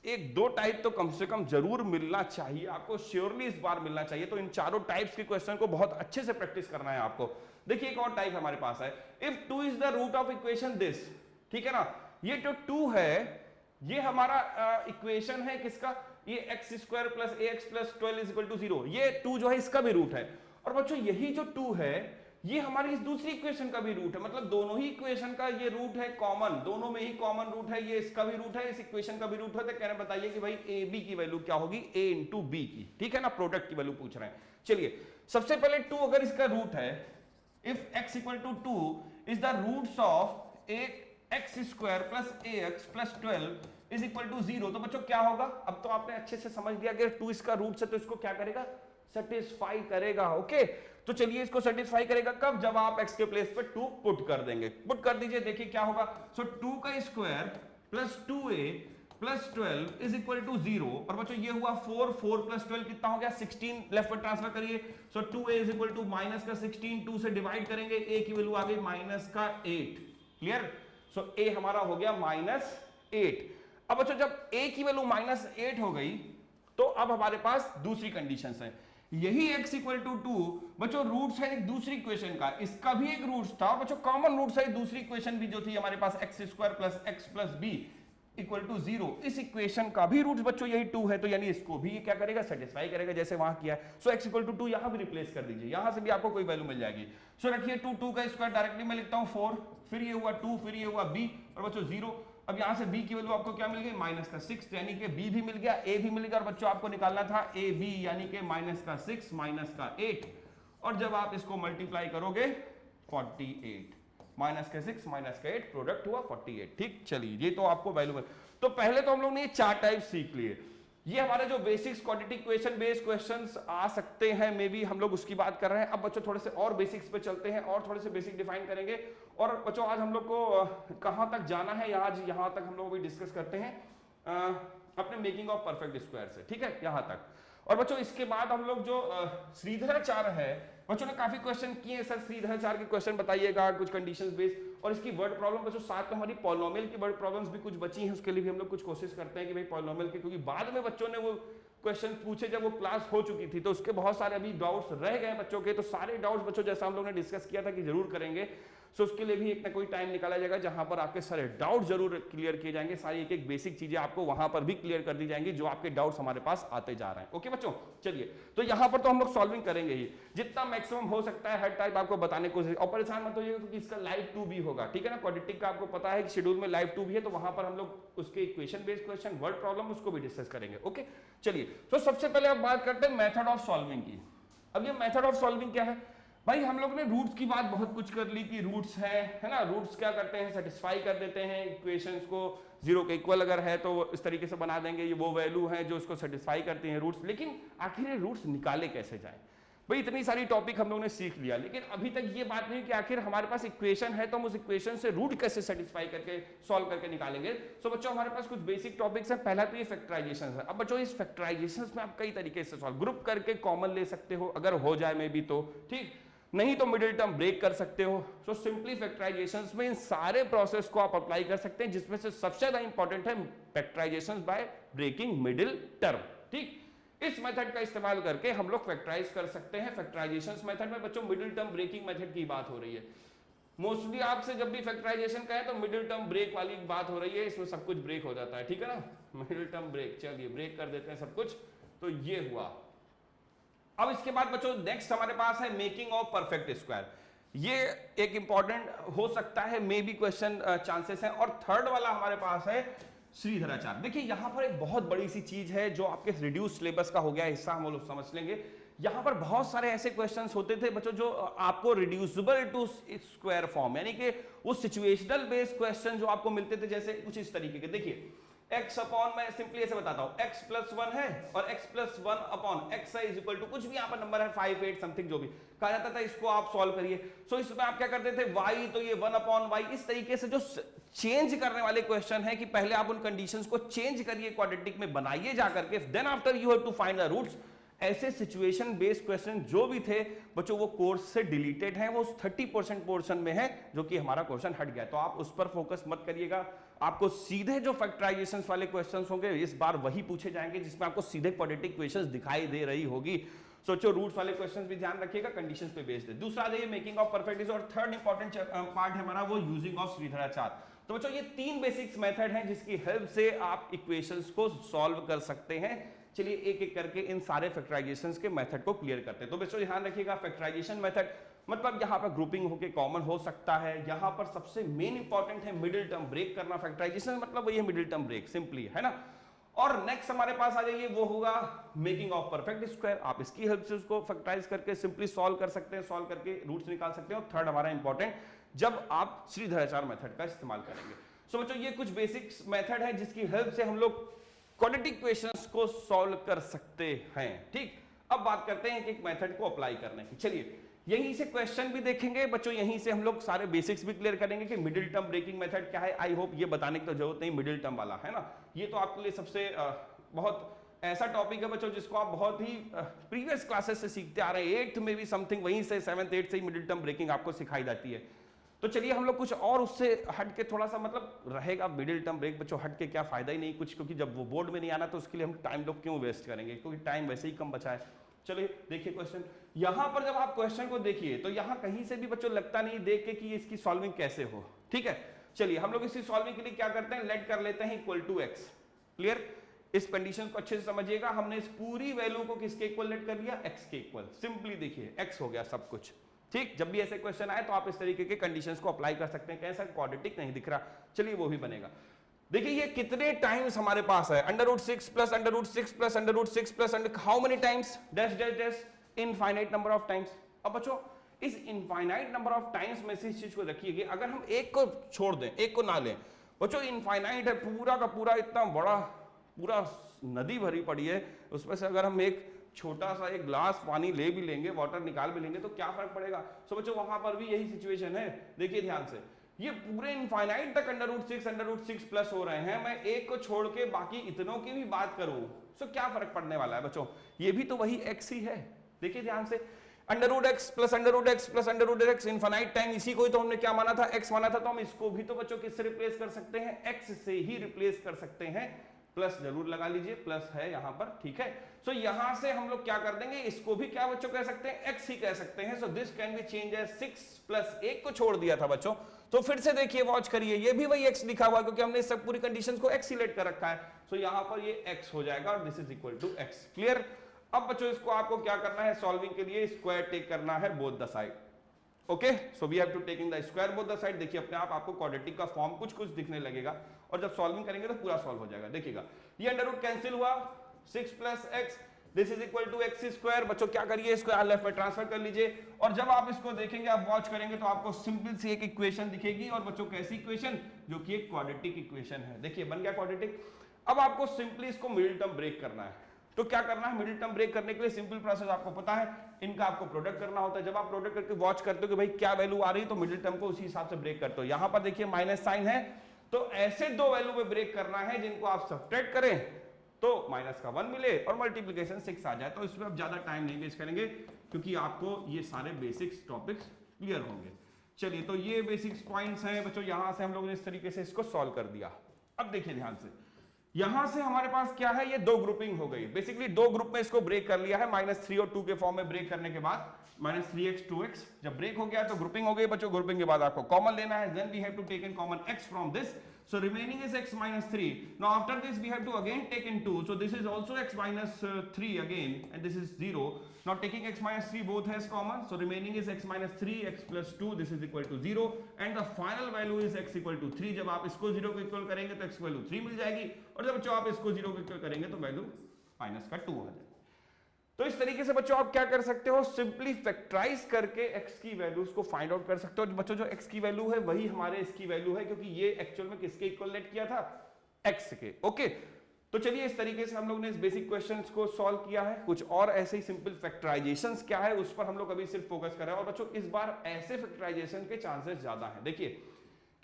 1-2 टाइप तो कम से कम जरूर मिलना चाहिए आपको, श्योरली इस बार मिलना चाहिए। तो इन चारों टाइप्स के क्वेश्चन को बहुत अच्छे से प्रैक्टिस करना है आपको। देखिए एक और टाइप हमारे पास है, if 2 is the root of equation this, ठीक है ना। ये जो 2 है ये हमारा इक्वेशन है किसका, ये x square plus a x plus 12 is equal to 0, ये 2 जो है इसका भी रूट है। और बच्चों यही जो 2 है ये हमारी इस दूसरी इक्वेशन का भी रूट है, मतलब दोनों ही इक्वेशन का ये रूट है कॉमन, दोनों में ही कॉमन रूट है, ये इसका भी रूट है इस इक्वेशन का भी रूट है। तो कहना बताइए कि भाई ए बी की वैल्यू क्या होगी, ए इंटू बी की, ठीक है ना, प्रोडक्ट की वैल्यू पूछ रहे हैं। चलिए सबसे पहले 2 अगर इसका रूट है, if x equal to 2 is the roots of a x square plus a x plus 12 is equal to 0, तो बच्चों क्या होगा, अब तो आपने अच्छे से समझ लिया कि 2 इसका रूट है तो इसको क्या करेगा, सेटिस्फाई करेगा। ओके तो चलिए इसको सेटिस्फाई करेगा कब, जब आप x के प्लेस पे 2 पुट कर देंगे, पुट कर दीजिए, देखिए क्या होगा। सो 2 का square plus 2a plus 12 is equal to 0, और बच्चों ये हुआ 4, 4 प्लस 12 कितना हो गया 16, लेफ्ट पर ट्रांसफर करिए। So 2a is equal to minus का 16, 2 से डिवाइड करेंगे, a की वैल्यू आ गई माइनस का 8, क्लियर। सो a हमारा हो गया माइनस 8। अब बच्चों जब a की वैल्यू माइनस 8 हो गई तो अब हमारे पास दूसरी कंडीशन है, यही x इक्वल टू 2 बच्चों रूट्स है एक दूसरी इक्वेशन का, इसका भी एक रूट्स था, बच्चों कॉमन रूट्स है दूसरी इक्वेशन भी जो थी हमारे पास x square plus x plus b equal to 0, इस इक्वेशन का भी रूट्स बच्चों यही 2 है, तो यानी इसको भी ये क्या करेगा, सेटिस्फाई करेगा जैसे वहां किया है। सो x इक्वल टू 2 यहां भी रिप्लेस कर दीजिए, यहां से भी आपको कोई वैल्यू मिल जाएगी। सो रखिए 2, 2 का स्क्वायर डायरेक्टली मैं लिखता हूं 4, फिर ये हुआ 2, फिर ये हुआ b, और बच्चों 0। अब यहां से b की वैल्यू आपको क्या मिल गई, माइनस का 6, यानी कि b भी मिल गया, a भी मिल गया, और बच्चों आपको निकालना था a b यानी कि माइनस का 6 माइनस का 8, और जब आप इसको मल्टीप्लाई करोगे 48, माइनस का 6 माइनस का 8 प्रोडक्ट हुआ 48, ठीक। चलिए ये तो आपको वैल्यू, तो पहले तो हम लोग ने ये 4 टाइप सीख लिए, ये हमारे जो basics quadratic equation based questions आ सकते हैं, मे बी हम लोग उसकी बात कर रहे हैं। अब बच्चों थोड़े से और बेसिक्स पे चलते हैं और थोड़े से बेसिक डिफाइन करेंगे, और बच्चों आज हम लोग को कहां तक जाना है, आज यहां तक हम लोग भी डिस्कस करते हैं अपने मेकिंग ऑफ परफेक्ट स्क्वायर से, ठीक है, यहां तक। और बच्चों इसके बाद हम लोग जो श्रीधराचार्य है, बच्चों ने काफी क्वेश्चन किए सर, श्रीधराचार्य के क्वेश्चन बताइएगा कुछ कंडीशंस बेस्ड, और इसकी वर्ड प्रॉब्लम बच्चों साथ में हमारी पॉलिनोमियल की वर्ड प्रॉब्लम्स भी कुछ बची हैं, उसके लिए भी हम लोग कुछ कोशिश करते हैं कि भाई पॉलिनोमियल के, क्योंकि बाद में बच्चों ने वो क्वेश्चन पूछे जब वो क्लास हो चुकी थी तो उसके बहुत सारे अभी डाउट्स रह गए बच्चों के, तो सारे डाउट्स बच्चों जैसा हम लोग ने डिस्कस किया था कि जरूर करेंगे, सो उसके लिए भी एक ना कोई टाइम निकाला जाएगा जहां पर आपके सारे डाउट जरूर क्लियर किए जाएंगे, सारी एक एक बेसिक चीजें आपको वहां पर भी क्लियर कर दी जाएंगी जो आपके डाउट्स हमारे पास आते जा रहे हैं। ओके बच्चों चलिए, तो यहां पर तो हम लोग सॉल्विंग करेंगे ही, जितना मैक्सिमम हो सकता है हर टाइप आपको बताने की कोशिश, और परेशान मत होइएगा क्योंकि इसका लाइव 2 भी होगा, ठीक है ना, क्वाड्रेटिक का आपको पता है कि शेड्यूल में लाइव 2 भी है, तो वहां पर हम लोग उसके equation based question word problem उसको भी डिस्कस करेंगे। ओके चलिए, तो सबसे पहले अब बात करते हैं मेथड ऑफ सॉल्विंग की। अब ये मेथड ऑफ सॉल्विंग क्या है भाई, हम लोग ने रूट्स की बात बहुत कुछ कर ली कि रूट्स है ना, रूट्स क्या करते हैं, सेटिस्फाई कर देते हैं इक्वेशंस को, 0 के इक्वल अगर है तो इस तरीके से बना देंगे, ये वो वैल्यू है जो इसको सेटिस्फाई करती हैं रूट्स। लेकिन आखिर ये रूट्स निकाले कैसे जाएं भाई, इतनी सारी टॉपिक हम लोग ने सीख लिया, लेकिन अभी तक ये बात नहीं कि आखिर हमारे पास इक्वेशन है तो हम उस इक्वेशन से रूट कैसे सेटिस्फाई करके सॉल्व करके निकालेंगे। सो बच्चों हमारे पास कुछ बेसिक टॉपिक्स हैं, पहला तो ये फैक्टराइजेशन है। अब बच्चों इस फैक्टराइजेशन में आप कई तरीके से सॉल्व, ग्रुप करके कॉमन ले सकते हो अगर हो जाए में भी तो ठीक, नहीं तो मिडिल टर्म ब्रेक कर सकते हो। सो सिंपली फैक्टराइजेशंस में इन सारे प्रोसेस को आप अप्लाई कर सकते हैं, जिसमें से सबसे ज्यादा इंपॉर्टेंट है factorizations by breaking middle term, ठीक। इस मेथड का इस्तेमाल करके हम लोग फैक्टराइज कर सकते हैं। फैक्टराइजेशंस मेथड में बच्चों मिडिल टर्म ब्रेकिंग मेथड की बात हो रही है, मोस्टली आपसे जब भी फैक्टराइजेशन कहें तो मिडिल टर्म ब्रेक वाली बात हो रही है, इसमें सब कुछ ब्रेक हो जाता है, ठीक है ना, मिडिल टर्म ब्रेक। चलिए ब्रेक कर देते हैं सब कुछ, तो ये हुआ। अब इसके बाद बच्चों नेक्स्ट हमारे पास है मेकिंग ऑफ परफेक्ट स्क्वायर, ये एक इंपॉर्टेंट हो सकता है, मे बी क्वेश्चन चांसेस हैं। और थर्ड वाला हमारे पास है श्रीधराचार्य। देखिए यहां पर एक बहुत बड़ी सी चीज है जो आपके रिड्यूस सिलेबस का हो गया हिस्सा, हम लोग समझ लेंगे। यहां पर बहुत सारे ऐसे क्वेश्चंस होते थे बच्चों जो आपको रिड्यूसिबल टू स्क्वायर फॉर्म, यानी कि वो सिचुएशनल बेस्ड क्वेश्चन जो आपको मिलते थे, जैसे कुछ इस तरीके के। देखिए x अपॉन, मैं सिंपली ऐसे बताता हूं, x प्लस 1 है और x plus 1 upon x is equal to कुछ भी यहां पर नंबर है 5, 8 समथिंग जो भी कहा जाता था, इसको आप सॉल्व करिए। सो इसमें आप क्या करते थे, y तो ये 1 अपॉन y, इस तरीके से जो चेंज करने वाले क्वेश्चन है कि पहले आप उन कंडीशंस को चेंज करिए, क्वाड्रेटिक में बनाइए जाकर के, then after you have to find the roots. ऐसे सिचुएशन बेस्ड क्वेश्चन जो भी थे बच्चों वो कोर्स से डिलीटेड हैं, वो 30% पोर्शन में है जो कि हमारा क्वेश्चन हट गया, तो आप उस पर फोकस मत करिएगा। आपको सीधे जो फैक्टराइजेशंस वाले क्वेश्चंस होंगे इस बार वही पूछे जाएंगे, जिसमें आपको सीधे क्वाड्रेटिक इक्वेशंस दिखाई दे रही होगी। सोचो रूट्स वाले क्वेश्चंस भी ध्यान रखिएगा, कंडीशंस पे बेस्ड है। दूसरा देखिए मेकिंग ऑफ परफेक्ट इज, और थर्ड इंपॉर्टेंट पार्ट है हमारा वो यूजिंग ऑफ श्रीधराचार्य। तो बच्चों ये 3 बेसिक्स मेथड हैं जिसकी हेल्प से आप इक्वेशंस को सॉल्व कर सकते हैं। चलिए एक एक करके इन सारे फैक्टराइजेशंस के मेथड को क्लियर करते हैं। तो बच्चों ध्यान रखिएगा, फैक्टराइजेशन मेथड मतलब यहाँ पर ग्रुपिंग होके कॉमन हो सकता है। यहाँ पर सबसे मेन इंपॉर्टेंट है मिडिल टर्म ब्रेक करना। फैक्टराइजेशन मतलब वही है मिडिल टर्म ब्रेक, सिंपली, है ना। और नेक्स्ट हमारे पास आ जाइए, वो होगा मेकिंग ऑफ परफेक्ट स्क्वायर। आप इसकी हेल्प से उसको फैक्टराइज करके सिंपली सॉल्व कर सकते हैं, सॉल्व करके रूट्स निकाल सकते हैं। और थर्ड हमारा इंपॉर्टेंट, जब आप श्रीधराचार्य मेथड का इस्तेमाल करेंगे। सो बच्चों ये कुछ बेसिक्स मेथड है जिसकी हेल्प से हम लोग क्वाड्रेटिक इक्वेशंस को सॉल्व कर सकते हैं। ठीक, अब बात करते हैं एक मेथड को अप्लाई करने की। चलिए यहीं से क्वेश्चन भी देखेंगे बच्चों, यहीं से हम लोग सारे बेसिक्स भी क्लियर करेंगे कि मिडिल टर्म ब्रेकिंग मेथड क्या है। आई होप ये बताने की तो जरूरत नहीं, मिडिल टर्म वाला, है ना। ये तो आपके लिए सबसे बहुत ऐसा टॉपिक है बच्चों जिसको आप बहुत ही प्रीवियस क्लासेस से सीखते आ रहे हैं। 8th में भी समथिंग वहीं से 7th 8th से ही मिडिल टर्म ब्रेकिंग आपको सिखाई जाती है। तो चलिए हम लोग कुछ और उससे हट के थोड़ा सा मतलब रहेगा मिडिल टर्म ब्रेक बच्चों, हट के क्या फायदा ही नहीं कुछ, क्योंकि जब वो बोर्ड में नहीं आना तो उसके लिए हम टाइम लोग क्यों वेस्ट करेंगे, क्योंकि टाइम वैसे ही कम बचा है। चलिए देखिए क्वेश्चन, यहां पर जब आप क्वेश्चन को देखिए तो यहां कहीं से भी बच्चों लगता नहीं देख के कि इसकी सॉल्विंग कैसे हो। ठीक है, चलिए हम लोग इसकी सॉल्विंग के लिए क्या करते हैं, लेट कर लेते हैं इक्वल टू एक्स। क्लियर, इस कंडीशन को अच्छे से समझिएगा। हमने इस पूरी वैल्यू को किसके इक्वल लेट कर लिया, एक्स के इक्वल। सिंपली देखिए एक्स हो गया सब कुछ। ठीक, जब भी ऐसे क्वेश्चन आए तो आप इस तरीके के कंडीशंस को अप्लाई कर सकते हैं। कैसा क्वाड्रेटिक नहीं दिख रहा, चलिए वो भी बनेगा। देखिए ये कितने टाइम्स हमारे पास है, √6 plus √6 plus √6 plus how many times, dash dash dash, infinite number of times. अब बच्चों इस इनफाइनाइट नंबर ऑफ टाइम्स में से इस चीज को रखिए, अगर हम एक को छोड़ दें, एक को ना लें बच्चों, इनफाइनाइट है पूरा का पूरा, इतना बड़ा पूरा नदी भरी पड़ी है, उसमें से अगर हम एक छोटा सा एक ग्लास पानी ले भी लेंगे, वाटर निकाल भी लेंगे तो क्या फर्क पड़ेगा। सो बच्चों वहां पर भी यही सिचुएशन है। देखिए ध्यान से, ये पूरे इनफाइनाइट तक √6 प्लस हो रहे हैं। मैं एक को छोड़ के बाकी इतनों की भी बात करूं तो क्या फर्क पड़ने वाला है बच्चों, ये भी तो वही x ही है। देखिए ध्यान से, √x plus √x plus √x infinite time, इसी को ही तो हमने क्या माना था, x माना था। तो हम इसको भी तो बच्चों किससे रिप्लेस कर सकते हैं, x से ही रिप्लेस कर सकते हैं। प्लस जरूर लगा लीजिए, प्लस है यहां पर, ठीक है। सो यहां से हम लोग क्या कर देंगे, इसको भी क्या बच्चों कह सकते हैं, x ही कह सकते हैं। So this can be change as 6 plus, एक को छोड़ दिया था बच्चों, तो फिर से देखिए वॉच करिए, ये भी वही x लिखा हुआ, क्योंकि हमने सब पूरी कंडीशंस को x ही लेट कर रखा है। सो यहां पर ये x हो जाएगा और this is equal to x। Clear. अब बच्चों इसको आपको क्या करना है, सॉल्विंग के लिए स्क्वायर टेक करना है both the side. Okay, so we have to taking the square both the side. देखिए अपने आप आपको क्वाड्रेटिक का फॉर्म कुछ कुछ दिखने लगेगा, और जब सॉल्विंग करेंगे तो पूरा सॉल्व हो जाएगा। देखिएगा ये अंडर रूट कैंसिल हुआ, 6 plus x, this is equal to x square. बच्चों क्या करिए, इसको यहाँ लेफ्ट में ट्रांसफर कर लीजिए, और जब आप इसको देखेंगे, आप वॉच करेंगे तो आपको सिंपल सी एक इक्वेशन दिखेगी। और बच्चों कैसी इक्वेशन, जो कि एक क्वाड्रेटिक इक्वेशन है। देखिए बन गया क्वाड्रेटिक। अब आपको सिंपली इसको मिडिल टर्म ब्रेक करना है। तो क्या करना है, मिडिल टर्म ब्रेक करने के लिए सिंपल प्रोसेस आपको पता है, इनका आपको प्रोडक्ट करना होता है। जब आप प्रोडक्ट करके वॉच करते हो कि भाई क्या वैल्यू आ रही है, तो मिडिल टर्म को उसी हिसाब से ब्रेक करते हो। यहां पर देखिए माइनस साइन है, तो ऐसे दो वैल्यू पे ब्रेक करना है जिनको आप सब्ट्रैक्ट करें तो माइनस का 1 मिले और मल्टीप्लिकेशन 6 आ जाए। तो इसमें अब ज्यादा टाइम नहीं वेस्ट करेंगे, क्योंकि आपको ये सारे बेसिक्स टॉपिक्स क्लियर होंगे। चलिए तो ये बेसिक्स पॉइंट्स हैं बच्चों, यहां से हम लोगों ने इस तरीके से इसको सॉल्व कर दिया। अब देखिए ध्यान से, यहां से हमारे पास क्या है, ये दो ग्रुपिंग हो गई। बेसिकली दो ग्रुप में इसको ब्रेक कर लिया है, -3 और 2 के फॉर्म में ब्रेक करने के बाद -3x 2x जब ब्रेक हो गया तो ग्रुपिंग हो गई बच्चों। ग्रुपिंग के बाद आपको कॉमन लेना है, then we have to take in common x from this, so remaining is x minus 3. Now after this we have to again take in 2, so this is also x minus 3 again, and this is 0. Now taking x minus 3 both has common, so remaining is x minus 3, x plus 2, this is equal to 0, and the final value is x equal to 3. जब आप इसको 0 को equal करेंगे तो x value 3 मिल जाएगी, और जब आप इसको 0 को इक्वल करेंगे तो वैल्यू माइनस का 2 आ जाएगी। तो इस तरीके से बच्चों आप क्या कर सकते हो, सिंपली फैक्टराइज करके x की वैल्यूज को फाइंड आउट कर सकते हो। बच्चों जो x की वैल्यू है वही हमारे इसकी वैल्यू है, क्योंकि ये एक्चुअल में किसके इक्वल लेट किया था, x के। ओके, तो चलिए इस तरीके से हम लोग ने इस बेसिक क्वेश्चंस को सॉल्व किया है। कुछ और ऐसे ही सिंपल फैक्टराइजेशंस क्या है उस पर हम लोग अभी सिर्फ फोकस कर रहे हैं। और बच्चों इस बार ऐसे फैक्टराइजेशन के चांसेस ज्यादा हैं, देखिए,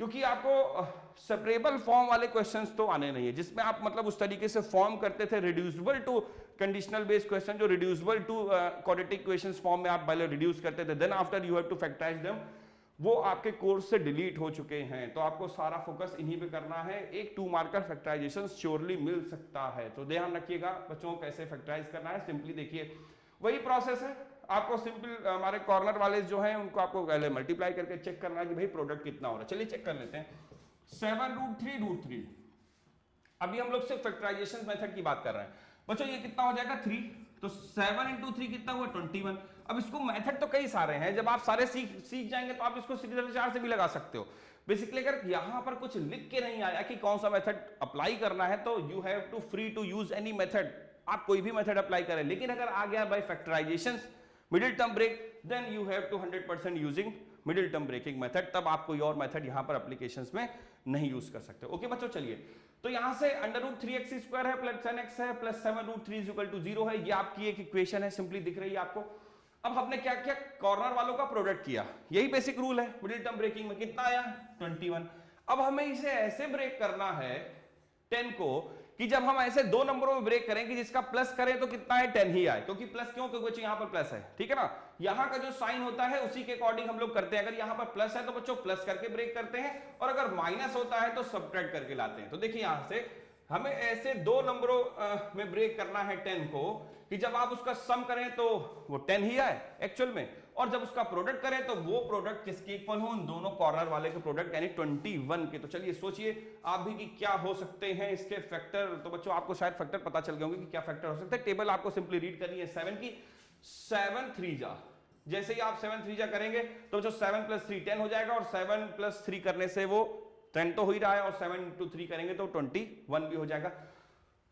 क्योंकि आपको सेपरेबल फॉर्म वाले क्वेश्चंस तो आने नहीं है, जिसमें आप मतलब उस तरीके से फॉर्म करते थे reducible to conditional based question, जो reducible to quadratic equations form में आप पहले रिड्यूस करते थे, then after you have to factorize them, वो आपके कोर्स से डिलीट हो चुके हैं। तो आपको सारा फोकस इन्हीं पे करना है। एक 2 मार्कर फैक्टराइजेशन श्योरली मिल सकता है, तो ध्यान रखिएगा बच्चों कैसे फैक्टराइज करना है। सिंपली देखिए वही प्रोसेस है, आपको सिंपल हमारे कॉर्नर वाले जो हैं उनको आपको पहले मल्टीप्लाई करके चेक करना है कि भाई प्रोडक्ट कितना हो रहा है। चलिए चेक कर लेते हैं। 7√3 √3। अभी हम लोग सिर्फ फैक्टराइजेशन मेथड की बात कर रहे हैं बच्चों। ये कितना हो जाएगा 3, तो 7 × 3 कितना हुआ 21। अब इसको मेथड तो कई सारे हैं, जब आप सारे सीख जाएंगे तो आप इसको सीधे 4 से भी लगा सकते हो। बेसिकली अगर यहां पर कुछ लिख के नहीं आया कि कौन सा मेथड अप्लाई करना है तो you have to free to use any method, आप कोई भी मेथड अप्लाई करें। लेकिन अगर आ गया by factorization middle term break, then you have to 100% using middle term breaking method, तब आप कोई और मेथड यहां पर एप्लीकेशंस में नहीं यूज कर सकते। ओके बच्चों, चलिए तो यहां से √3x² है प्लस 10x है प्लस 7√3 = 0 है। ये आपकी एक इक्वेशन है, सिंपली दिख रही है आपको। अब हमने क्या किया, कॉर्नर वालों का प्रोडक्ट किया, यही बेसिक रूल है मिडिल टर्म ब्रेकिंग में। कितना आया 21। अब हमें इसे ऐसे ब्रेक करना है 10 को कि जब हम ऐसे दो नंबरों में ब्रेक करें कि जिसका प्लस करें तो कितना है 10 ही आए, क्योंकि प्लस क्यों, क्योंकि यहां पर प्लस है, ठीक है ना। यहां का जो साइन होता है उसी के अकॉर्डिंग हम लोग करते हैं। अगर यहां पर प्लस है तो बच्चों प्लस करके ब्रेक करते हैं, और अगर माइनस होता है तो सब्ट्रैक्ट करके लाते हैं। तो देखिए यहां से हमें ऐसे दो नंबरों में ब्रेक करना है 10 को कि जब आप उसका सम करें तो वो 10 ही आए एक्चुअल में, और जब उसका प्रोडक्ट करें तो वो प्रोडक्ट किसके इक्वल हो, उन दोनों कॉर्नर वाले के प्रोडक्ट यानी 21 के। तो चलिए सोचिए आप भी कि क्या हो सकते हैं इसके फैक्टर। तो बच्चों आपको शायद फैक्टर पता चल गए होंगे कि क्या फैक्टर हो सकता है। टेबल आपको सिंपली रीड करनी है 7 की। 7 3 जा, जैसे ही आप 7 3 जा करेंगे तो बच्चों 7 + 3 10 हो जाएगा, और 7 + 3 करने से वो 10 तो हो ही रहा है, और 7 × 3 करेंगे तो 21 भी हो जाएगा।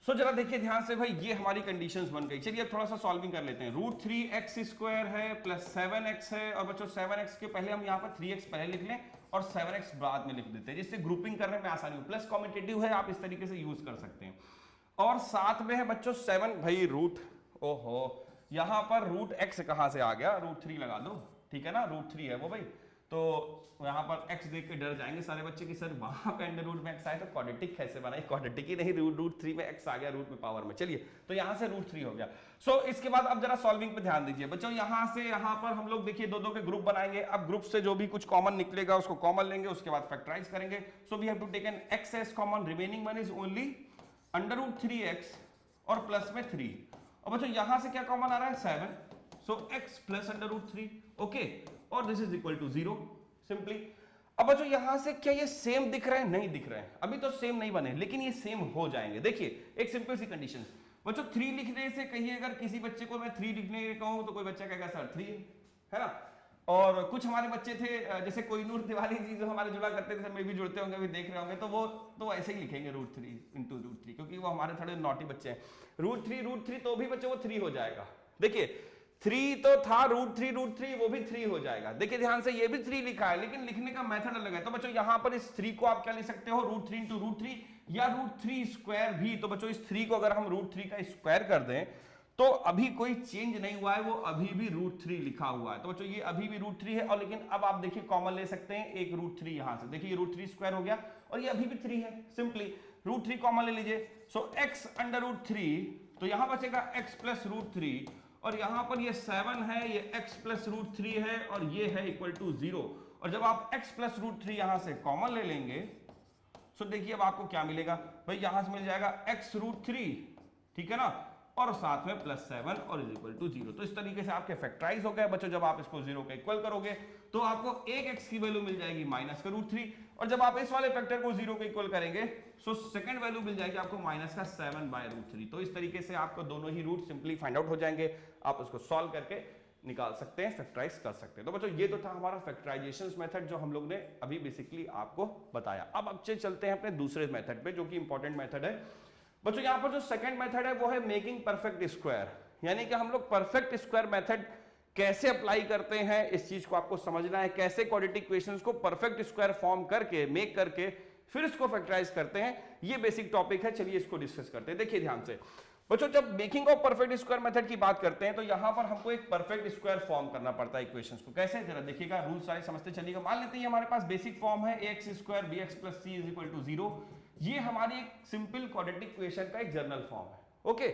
सो जरा देखिए ध्यान से भाई, ये हमारी कंडीशंस बन गई। चलिए अब थोड़ा सा सॉल्विंग कर लेते हैं। √3x² है प्लस 7x है, और बच्चों 7x के पहले हम यहाँ पर 3x पहले लिख लें और 7x बाद में लिख देते हैं, जिससे ग्रुपिंग करने में आसानी हो। प्लस कॉम्पिटिटिव है, आप इस तरीके से यूज कर सकते हैं। और साथ में है बच्चों 7 भाई रूट, ओहो यहाँ पर √x कहाँ से आ गया, √3 लगा दो, ठीक है ना, √3 है वो भाई। तो यहाँ पर x देख के डर जाएंगे सारे बच्चे कि सर वहां पे अंडर रूट में x आए तो क्वाड्रेटिक कैसे बनाए, क्वाड्रेटिक ही नहीं, √3 में x आ गया रूट में पावर में। चलिए तो यहाँ से √3 हो गया। सो इसके बाद अब जरा सॉल्विंग पे ध्यान दीजिए बच्चों। यहाँ से यहाँ पर हम लोग देखिए दो दो के ग्रुप बनाएंगे। अब ग्रुप से जो भी कुछ कॉमन निकलेगा उसको कॉमन लेंगे, उसके बाद फैक्टराइज करेंगे। So we have to take an x as common, remaining one is only √3x और प्लस में 3। और बच्चों यहाँ से क्या कॉमन आ रहा है 7, सो x प्लस √3, ओके, और this is equal to 0 simply. अब बच्चों यहां से क्या ये सेम दिख रहे हैं, नहीं दिख रहे हैं, अभी तो सेम नहीं बने, लेकिन ये सेम हो जाएंगे। देखिए एक सिंपल सी कंडीशन बच्चों, 3 लिखने से कहिए, अगर किसी बच्चे को मैं 3 लिखने कहूं तो कोई बच्चा कहेगा सर 3 है ना। और कुछ हमारे बच्चे थे जैसे कोई नूर तिवारी जी जो हमारे जुड़ा करते थे, मैं भी जुड़ते होंगे, अभी देख रहे होंगे, तो वो तो ऐसे ही लिखेंगे √3 × √3, क्योंकि वो हमारे थोड़े नॉटी बच्चे हैं। √3 तो भी बच्चे वो 3 हो जाएगा। देखिए 3 तो था, √3 वो भी 3 हो जाएगा। देखिए ध्यान से, ये भी 3 लिखा है लेकिन लिखने का मेथड अलग है। तो बच्चों यहां पर इस 3 को आप क्या लिख सकते हो, √3 × √3 या √3² भी। तो बच्चों इस 3 को अगर हम √3 का स्क्वायर कर दें तो अभी कोई चेंज नहीं हुआ है, वो अभी भी √3 लिखा हुआ है। तो बच्चों ये अभी भी √3 है, और लेकिन अब आप देखिए कॉमन ले सकते हैं एक √3 यहां से। देखिए ये √3² हो गया और ये अभी भी 3 है, सिंपली √3 कॉमन ले लीजिए। सो x अंडर √3, तो यहां बचेगा x प्लस √3, और यहां पर ये 7 है, ये x प्लस √3 है, और ये है इक्वल टू 0। और जब आप x प्लस √3 यहां से कॉमन ले लेंगे, सो देखिए अब आपको क्या मिलेगा भाई, यहां से मिल जाएगा x √3, ठीक है ना, और साथ में प्लस 7 और इज इक्वल टू 0। तो इस तरीके से आपके फैक्टराइज हो गए बच्चों। जब आप इसको 0 के इक्वल करोगे तो आपको एक x की वैल्यू मिल जाएगी माइनस का √3, और जब आप इस वाले फैक्टर को 0 के इक्वल करेंगे सो सेकंड वैल्यू मिल जाएगी आपको माइनस का 7/√3। तो इस तरीके से आपको दोनों ही रूट सिंपली फाइंड आउट हो जाएंगे, आप उसको सॉल्व करके निकाल सकते हैं, फैक्टराइज कर सकते हैं। तो बच्चों ये तो था हमारा फैक्टराइजेशन मेथड जो हम लोग ने अभी बेसिकली आपको बताया। अब चलते हैं अपने दूसरे मेथड पे जो कि इंपॉर्टेंट मेथड है बच्चों। यहां पर जो सेकंड मेथड है वो है मेकिंग परफेक्ट स्क्वायर, यानी कि हम लोग परफेक्ट स्क्वायर मेथड कैसे अप्लाई करते हैं, इस चीज को आपको समझना है। कैसे क्वाड्रेटिक इक्वेशंस को परफेक्ट स्क्वायर फॉर्म करके मेक करके फिर इसको फैक्टराइज करते हैं, ये बेसिक टॉपिक है। चलिए इसको डिस्कस करते हैं। देखिए ध्यान से बच्चों, जब making of perfect square method की बात करते हैं तो यहां पर हमको एक परफेक्ट स्क्वायर फॉर्म करना पड़ता है इक्वेशंस को। कैसे, जरा देखिएगा, रूल सारे समझते चलिएगा। मान लेते हैं हमारे पास बेसिक फॉर्म है ax² bx + c = 0। ये हमारी एक सिंपल क्वाड्रेटिक इक्वेशन का एक जनरल फॉर्म है, ओके।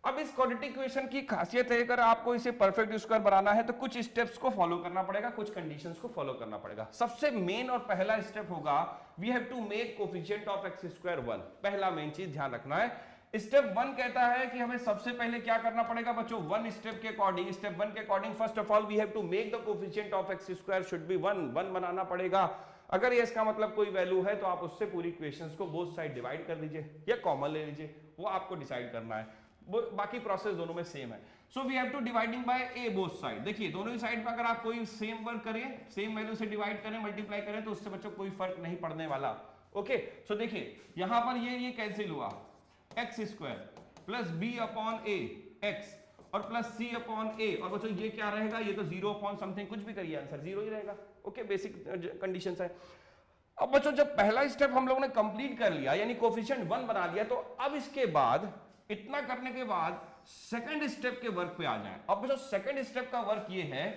अब इस क्वाड्रेटिक इक्वेशन की खासियत है, अगर आपको इसे परफेक्ट स्क्वायर बनाना है तो कुछ स्टेप्स को फॉलो करना पड़ेगा, कुछ कंडीशंस को फॉलो करना पड़ेगा। सबसे मेन और पहला स्टेप होगा we have to make coefficient of x² 1। पहला मेन चीज ध्यान रखना है। स्टेप 1 कहता है कि हमें सबसे पहले क्या करना पड़ेगा बच्चों, 1 स्टेप के अकॉर्डिंग, स्टेप 1 के according first of all we have to make the coefficient of x² should be 1 बनाना पड़ेगा। अगर ये इसका मतलब कोई वैल्यू है तो आप उससे पूरी इक्वेशंस को बोथ साइड डिवाइड कर दीजिए या कॉमन ले लीजिए, वो आपको डिसाइड करना है, बाकी प्रोसेस दोनों में सेम है। So we have to dividing by a both side. देखिए दोनों ही साइड पर अगर आप कोई सेम वर्क करें, सेम वैल्यू से डिवाइड करें, मल्टीप्लाई करें, तो उससे बच्चों कोई फर्क नहीं पड़ने वाला। ओके सो देखिए यहां पर ये कैंसिल हुआ, x square plus b upon a x और प्लस सी अपॉन ए, और बच्चों ये क्या रहेगा, ये तो जीरो अपॉन समथिंग, कुछ भी करिए आंसर जीरो ही रहेगा। ओके बेसिक कंडीशंस है। अब बच्चों जब पहला स्टेप हम लोगों ने कंप्लीट कर लिया यानी कोफिशिएंट 1 बना लिया, तो अब इसके बाद इतना करने के बाद सेकंड स्टेप के वर्क पे आ जाएं। अब बच्चों सेकंड स्टेप का वर्क ये है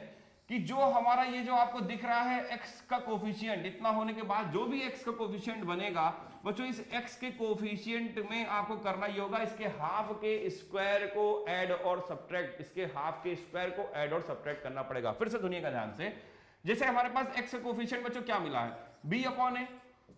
कि जो हमारा ये जो आपको दिख रहा है x का कोफिशिएंट, इतना होने के बाद जो भी x का कोफिशिएंट बनेगा बच्चों, इस x के कोफिशिएंट में आपको करना ये होगा इसके हाफ के स्क्वायर को ऐड और सब्ट्रैक्ट, इसके हाफ के स्क्वायर को ऐड और सब्ट्रैक्ट करना पड़ेगा। फिर से सुनिएगा ध्यान से, जैसे हमारे पास x का कोफिशिएंट बच्चों क्या मिला है, b अपॉन ए,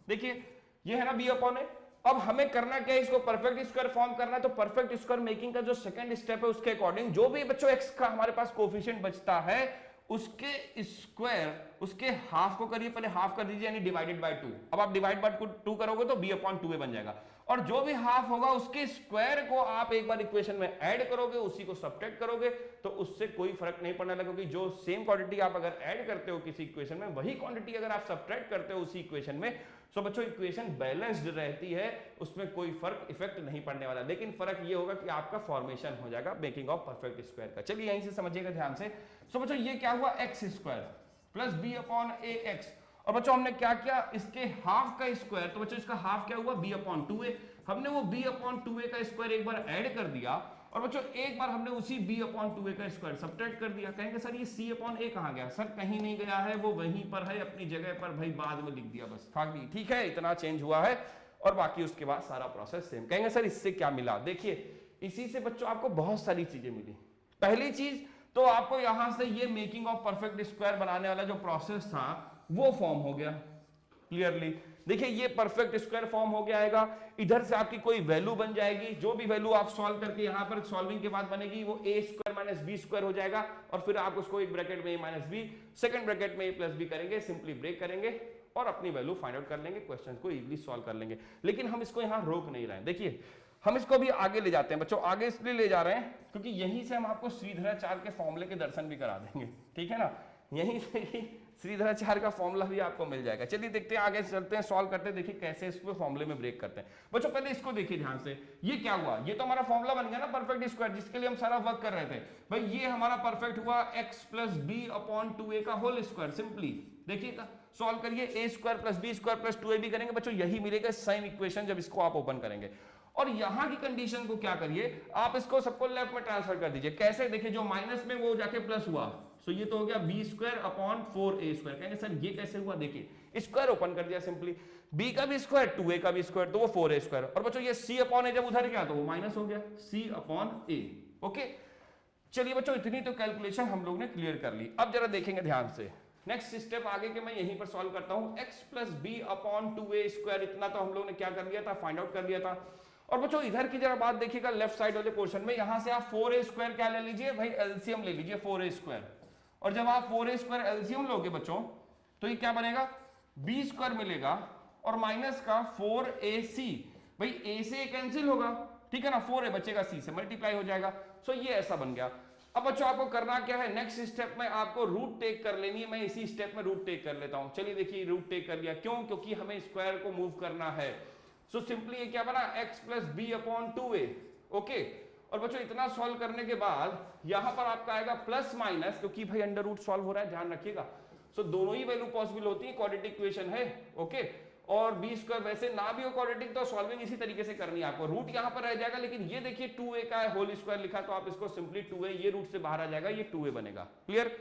देखिए ये है ना b अपॉन ए। अब हमें करना क्या है, इसको परफेक्ट स्क्वायर फॉर्म करना है, तो परफेक्ट स्क्वायर मेकिंग का जो सेकंड स्टेप है उसके अकॉर्डिंग जो भी बच्चों x का हमारे पास कोफिशिएंट बचता है उसके स्क्वायर, उसके हाफ को करिए, पहले हाफ कर दीजिए यानी डिवाइडेड बाय 2। अब आप डिवाइड बाय 2 करोगे तो b अपॉन 2a बन जाएगा, और जो भी हाफ होगा उसके स्क्वायर को आप एक बार इक्वेशन में ऐड करोगे, उसी को सब्ट्रैक्ट करोगे, तो उससे कोई फर्क नहीं पड़ने लगा, क्योंकि जो सेम क्वांटिटी आप अगर ऐड करते हो किसी इक्वेशन में, वही क्वांटिटी अगर आप सब्ट्रैक्ट करते हो उसी इक्वेशन में, तो बच्चों इक्वेशन बैलेंस्ड रहती है, उसमें कोई फर्क इफेक्ट नहीं पड़ने वाला। लेकिन फर्क ये होगा कि आपका फॉर्मेशन हो जाएगा मेकिंग ऑफ परफेक्ट स्क्वायर का। चलिए यहीं से समझिएगा ध्यान से। सो बच्चों ये क्या हुआ, x square plus b upon a x, और बच्चों हमने क्या किया, इसके हाफ का स्क्वायर, तो बच्चों इसका हाफ क्या हुआ, b अपॉन 2a, हमने वो b अपॉन 2a का स्क्वायर एक बार ऐड कर दिया, और बच्चों एक बार हमने उसी b अपॉन 2a का स्क्वायर सब्ट्रैक्ट कर दिया। कहेंगे सर ये c अपॉन a कहां गया, सर कहीं नहीं गया है, वो वहीं पर है अपनी जगह पर, भाई बाद में लिख दिया बस, ठीक है, इतना चेंज हुआ है, और बाकी उसके बाद सारा प्रोसेस सेम। कहेंगे सर इससे क्या मिला, देखिए इसी से बच्चों आपको बहुत सारी चीजें मिली। पहली चीज तो आपको यहां से ये मेकिंग ऑफ परफेक्ट स्क्वायर बनाने वाला जो प्रोसेस था वो फॉर्म हो गया क्लियरली। देखिए ये परफेक्ट स्क्वायर फॉर्म हो गया आएगा, इधर से आपकी कोई वैल्यू बन जाएगी, जो भी वैल्यू आप सॉल्व करके यहां पर सॉल्विंग के बाद बनेगी वो a square minus b square हो जाएगा, और फिर आप उसको एक ब्रैकेट में a minus b, second bracket में a प्लस बी करेंगे, सिंपली ब्रेक करेंगे और अपनी वैल्यू फाइंड आउट कर लेंगे, क्वेश्चन को इजीली सॉल्व कर लेंगे। लेकिन हम इसको यहां रोक नहीं रहे हैं, देखिए हम इसको भी आगे ले जाते हैं बच्चों, आगे इसलिए ले जा रहे हैं क्योंकि यहीं से हम आपको श्रीधराचार्य के फॉर्मूले के दर्शन भी करा देंगे, ठीक है ना, यहीं से ही श्रीधराचार्य का फॉर्मूला भी आपको मिल जाएगा। चलिए देखते हैं, आगे चलते हैं, सॉल्व करते हैं, देखिए कैसे इसको फॉर्मूले में ब्रेक करते हैं। बच्चों पहले इसको देखिए ध्यान से, ये क्या हुआ, ये तो हमारा फॉर्मूला बन गया ना परफेक्ट स्क्वायर, जिसके लिए हम सारा वर्क कर रहे थे। भाई ये हमारा परफेक्ट हुआ x plus b upon 2a का होल स्क्वायर। सिंपली देखिएगा, सॉल्व करिए, a square plus b square plus 2a भी करेंगे बच्चों, यही मिलेगा सेम इक्वेशन जब इसको आप ओपन करेंगे। और यहां की कंडीशन को क्या करिए, आप इसको सबको लेफ्ट में ट्रांसफर कर दीजिए। कैसे, देखिए जो माइनस में वो जाके प्लस हुआ, सो ये तो हो गया b square upon 4a square. कहेंगे सर ये कैसे हुआ, देखिए स्क्वायर ओपन कर दिया सिंपली, b का भी स्क्वायर 2a का भी स्क्वायर, तो वो 4a स्क्वायर, और बच्चों ये c अपॉन a जब उधर गया तो वो माइनस हो गया c अपॉन a। ओके चलिए बच्चों इतनी तो कैलकुलेशन हम लोग ने क्लियर कर ली। अब जरा देखेंगे ध्यान से, नेक्स्ट स्टेप आगे के मैं यहीं पर सॉल्व करता हूं, x plus b upon 2a square, इतना तो हम लोग ने क्या कर लिया था, फाइंड आउट कर लिया था। और बच्चों इधर की जरा बात देखिएगा, लेफ्ट साइड वाले पोर्शन में, यहां से आप 4a स्क्वायर क्या ले लीजिए भाई, एलसीएम ले लीजिए 4a स्क्वायर, और जब आप 4a स्क्वायर एलसीएम लोगे बच्चों तो ये क्या बनेगा, b स्क्वायर मिलेगा और माइनस का 4ac, भाई a से कैंसिल होगा, ठीक है ना, 4a बचेगा, c से मल्टीप्लाई हो जाएगा। सो ये ऐसा बन गया। अब बच्चों आपको करना क्या है, नेक्स्ट स्टेप में आपको रूट टेक कर लेनी है, मैं इसी स्टेप में रूट टेक कर लेता हूं। चलिए देखिए रूट टेक कर लिया, क्यों, क्योंकि हमें स्क्वायर को मूव करना है। सो सिंपली ये क्या बना, x plus b upon 2a। Okay, और बच्चों इतना सॉल्व करने के बाद यहां पर आपका आएगा प्लस माइनस, क्योंकि भाई अंडर रूट सॉल्व हो रहा है, ध्यान रखिएगा। सो दोनों ही वैल्यू पॉसिबल होती है, क्वाड्रेटिक इक्वेशन है। ओके, और बी स्क्वायर वैसे ना भी हो क्वाड्रेटिक तो सॉल्विंग इसी तरीके से करनी है आपको। रूट यहां पर रह जाएगा, लेकिन ये देखिए 2a का होल स्क्वायर लिखा, तो आप इसको सिंपली 2a, ये रूट से बाहर आ जाएगा, ये 2a बनेगा। क्लियर,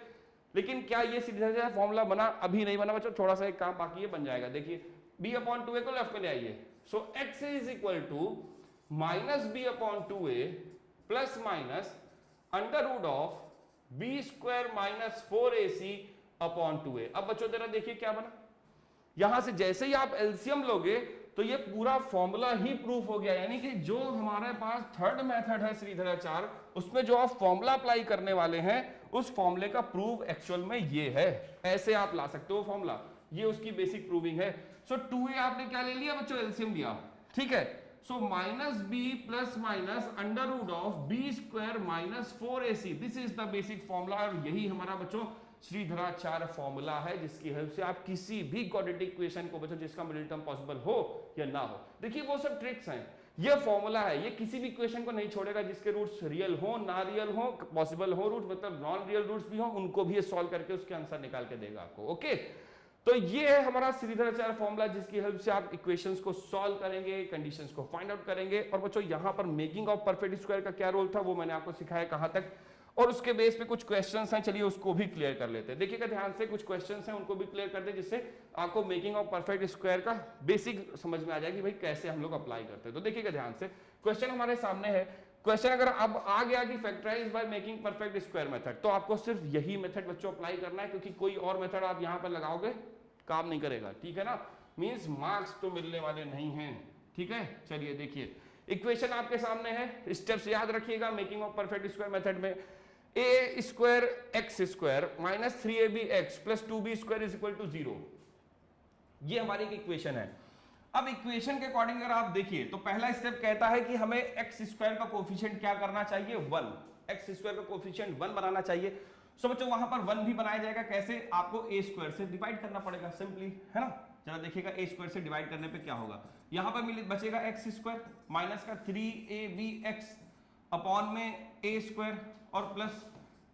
लेकिन क्या ये सीधा फॉर्मूला बना, अभी नहीं बना बच्चों, थोड़ा सा एक काम बाकी है, बन जाएगा। देखिए b अपॉन 2a को लेफ्ट में ले आइए, so x is equal to minus b upon 2a plus minus under root of b square minus 4ac upon 2a। अब बच्चों जरा देखिए क्या बना, यहां से जैसे ही आप एलसीएम लोगे तो ये पूरा फॉर्मूला ही प्रूफ हो गया, यानी कि जो हमारे पास थर्ड मेथड है श्रीधराचार्य, उसमें जो आप फॉर्मूला अप्लाई करने वाले हैं उस फॉर्मूले का प्रूफ एक्चुअल में ये है। ऐसे आप ला सकते हो फॉर्मूला, ये उसकी बेसिक प्रूविंग है। सो 2a आपने क्या ले लिया बच्चों, एलसीएम लिया, ठीक है। So minus b plus minus under root of b square minus 4ac, this is the basic formula. और यही हमारा बच्चों श्रीधराचार्य फॉर्मूला है जिसकी हेल्प से आप किसी भी क्वाड्रेटिक इक्वेशन को बच्चों जिसका मिडिल टर्म पॉसिबल हो या ना हो, देखिए वो सब ट्रिक्स हैं, ये फॉर्मूला है, ये किसी भी इक्वेशन को नहीं छोड़ेगा जिसके रूट्स रियल हो, ना रियल हो, पॉसिबल हो रूट, मतलब नॉन रियल रूट्स भी हो, उनको भी ये सॉल्व करके उसके आंसर निकाल के देगा आपको। ओके, तो ये है हमारा श्रीधराचार्य फॉर्मूला जिसकी हेल्प से आप इक्वेशंस को सॉल्व करेंगे, कंडीशंस को फाइंड आउट करेंगे। और बच्चों यहाँ पर मेकिंग ऑफ परफेक्ट स्क्वायर का क्या रोल था वो मैंने आपको सिखाया कहां तक, और उसके बेस पे कुछ क्वेश्चंस हैं, चलिए उसको भी क्लियर कर लेते हैं। देखिएगा ध्यान से, कुछ क्वेश्चंस हैं उनको भी क्लियर कर दें जिससे आपको मेकिंग ऑफ परफेक्ट स्क्वायर का बेसिक समझ में आ जाएगी भाई कैसे हम लोग अप्लाई करते हैं। तो देखिएगा ध्यान से, क्वेश्चन हमारे सामने है। क्वेश्चन अगर अब आ गया कि factorize by making perfect square method, तो आपको सिर्फ यही मेथड बच्चों अप्लाई करना है, क्योंकि कोई और मेथड आप यहाँ पर लगाओगे काम नहीं करेगा, ठीक है ना, मींस मार्क्स तो मिलने वाले नहीं हैं, ठीक है। चलिए देखिए, इक्वेशन आपके सामने है, स्टेप्स याद रखिएगा making of perfect square method में। A square x square minus 3ab plus 2b square is equal to 0, ये हमारी इक्वेशन है। अब इक्वेशन के अकॉर्डिंग अगर आप देखिए तो पहला स्टेप कहता है कि हमें एक्स स्क्वायर का कोफिशिएंट क्या करना चाहिए, 1, एक्स स्क्वायर का कोफिशिएंट 1 बनाना चाहिए। सो बच्चों वहां पर 1 भी बनाया जाएगा, कैसे, आपको ए स्क्वायर से डिवाइड करना पड़ेगा सिंपली, है ना। जरा देखिएगा ए स्क्वायर से डिवाइड करने पे क्या होगा, यहां पर बचेगा एक्स स्क्वायर माइनस का 3abx अपॉन में ए स्क्वायर और प्लस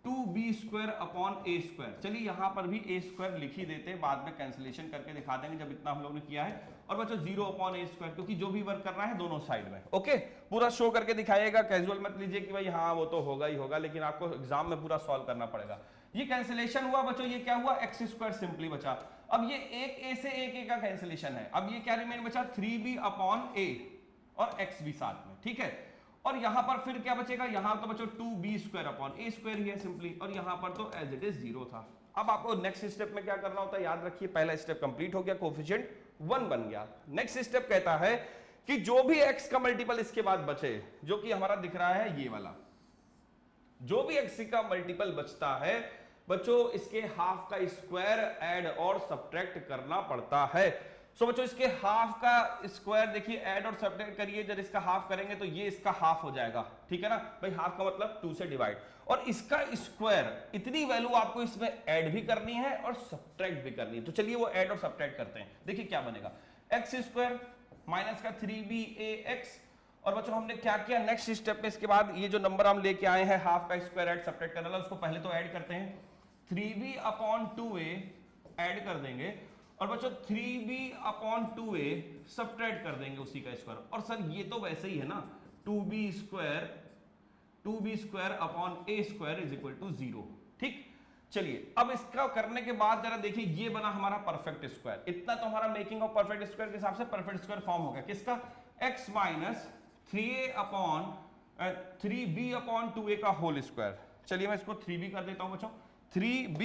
2b स्क्वायर अपॉन ए स्क्वायर। चलिए यहां पर भी ए स्क्वायर लिख ही देते हैं, बाद में कैंसिलेशन करके दिखा देंगे जब इतना हम लोग ने किया है। और बच्चों 0 अपॉन ए स्क्वायर, क्योंकि जो भी वर्क करना है दोनों साइड में, ओके, पूरा शो करके दिखाइएगा, कैजुअल मत लीजिए कि भाई हाँ वो तो होगा ही होगा, लेकिन आपको एग्जाम में पूरा सॉल्व करना पड़ेगा। ये कैंसिलेशन हुआ बच्चों, ये क्या हुआ, एक्स स्क्वायर सिंपली बचा। अब ये एक ए से एक ए का कैंसिलेशन है, अब ये क्या रिमेन बचा, 3b अपॉन ए और एक्स भी साथ में, ठीक है। और यहां पर फिर क्या बचेगा, यहां तो बच्चों 2b स्क्वायर अपॉन ए स्क्वायर ही है सिंपली, और यहां पर तो एज इट इज 0 था। अब आपको नेक्स्ट स्टेप में क्या करना होता है, याद रखिए, पहला स्टेप कंप्लीट हो गया, कोफिशिएंट 1 बन गया। नेक्स्ट स्टेप कहता है कि जो भी x का मल्टीपल इसके बाद बचे, जो कि हमारा दिख रहा है ये वाला, जो भी x का मल्टीपल बचता है बच्चों इसके हाफ का स्क्वायर ऐड और सब्ट्रैक्ट करना पड़ता है। सो बच्चों इसके हाफ का स्क्वायर देखिए ऐड और सब्ट्रैक्ट करिए, जब इसका हाफ करेंगे तो ये इसका हाफ हो जाएगा, ठीक है ना भाई, हाफ का मतलब 2 से डिवाइड, और इसका स्क्वायर, इतनी वैल्यू आपको इसमें ऐड भी करनी है और सब्ट्रैक्ट भी करनी है। तो चलिए वो ऐड और सब्ट्रैक्ट करते हैं, देखिए क्या बनेगा, एक्स स्क्वायर माइनस का 3bax, और बच्चों हमने क्या किया नेक्स्ट स्टेप में, इसके बाद ये जो नंबर हम लेके आए हैं हाफ का स्क्वायर ऐड सब्ट्रैक्ट करने वाला, उसको पहले तो ऐड करते हैं, 3b अपॉन 2a ऐड कर देंगे, और बच्चों 3b अपॉन 2a सब्ट्रैक्ट कर देंगे उसी का स्क्वायर। और सर ये तो वैसे ही है ना, 2b square upon a square is equal to 0, ठीक। चलिए अब इसका करने के बाद जरा देखिए, ये बना हमारा परफेक्ट स्क्वायर, इतना तो हमारा मेकिंग ऑफ परफेक्ट स्क्वायर के हिसाब से परफेक्ट स्क्वायर फॉर्म हो गया, किसका, x minus 3a upon 3b upon 2a का होल स्क्वायर। चलिए मैं इसको 3b कर देता हूं बच्चों, 3b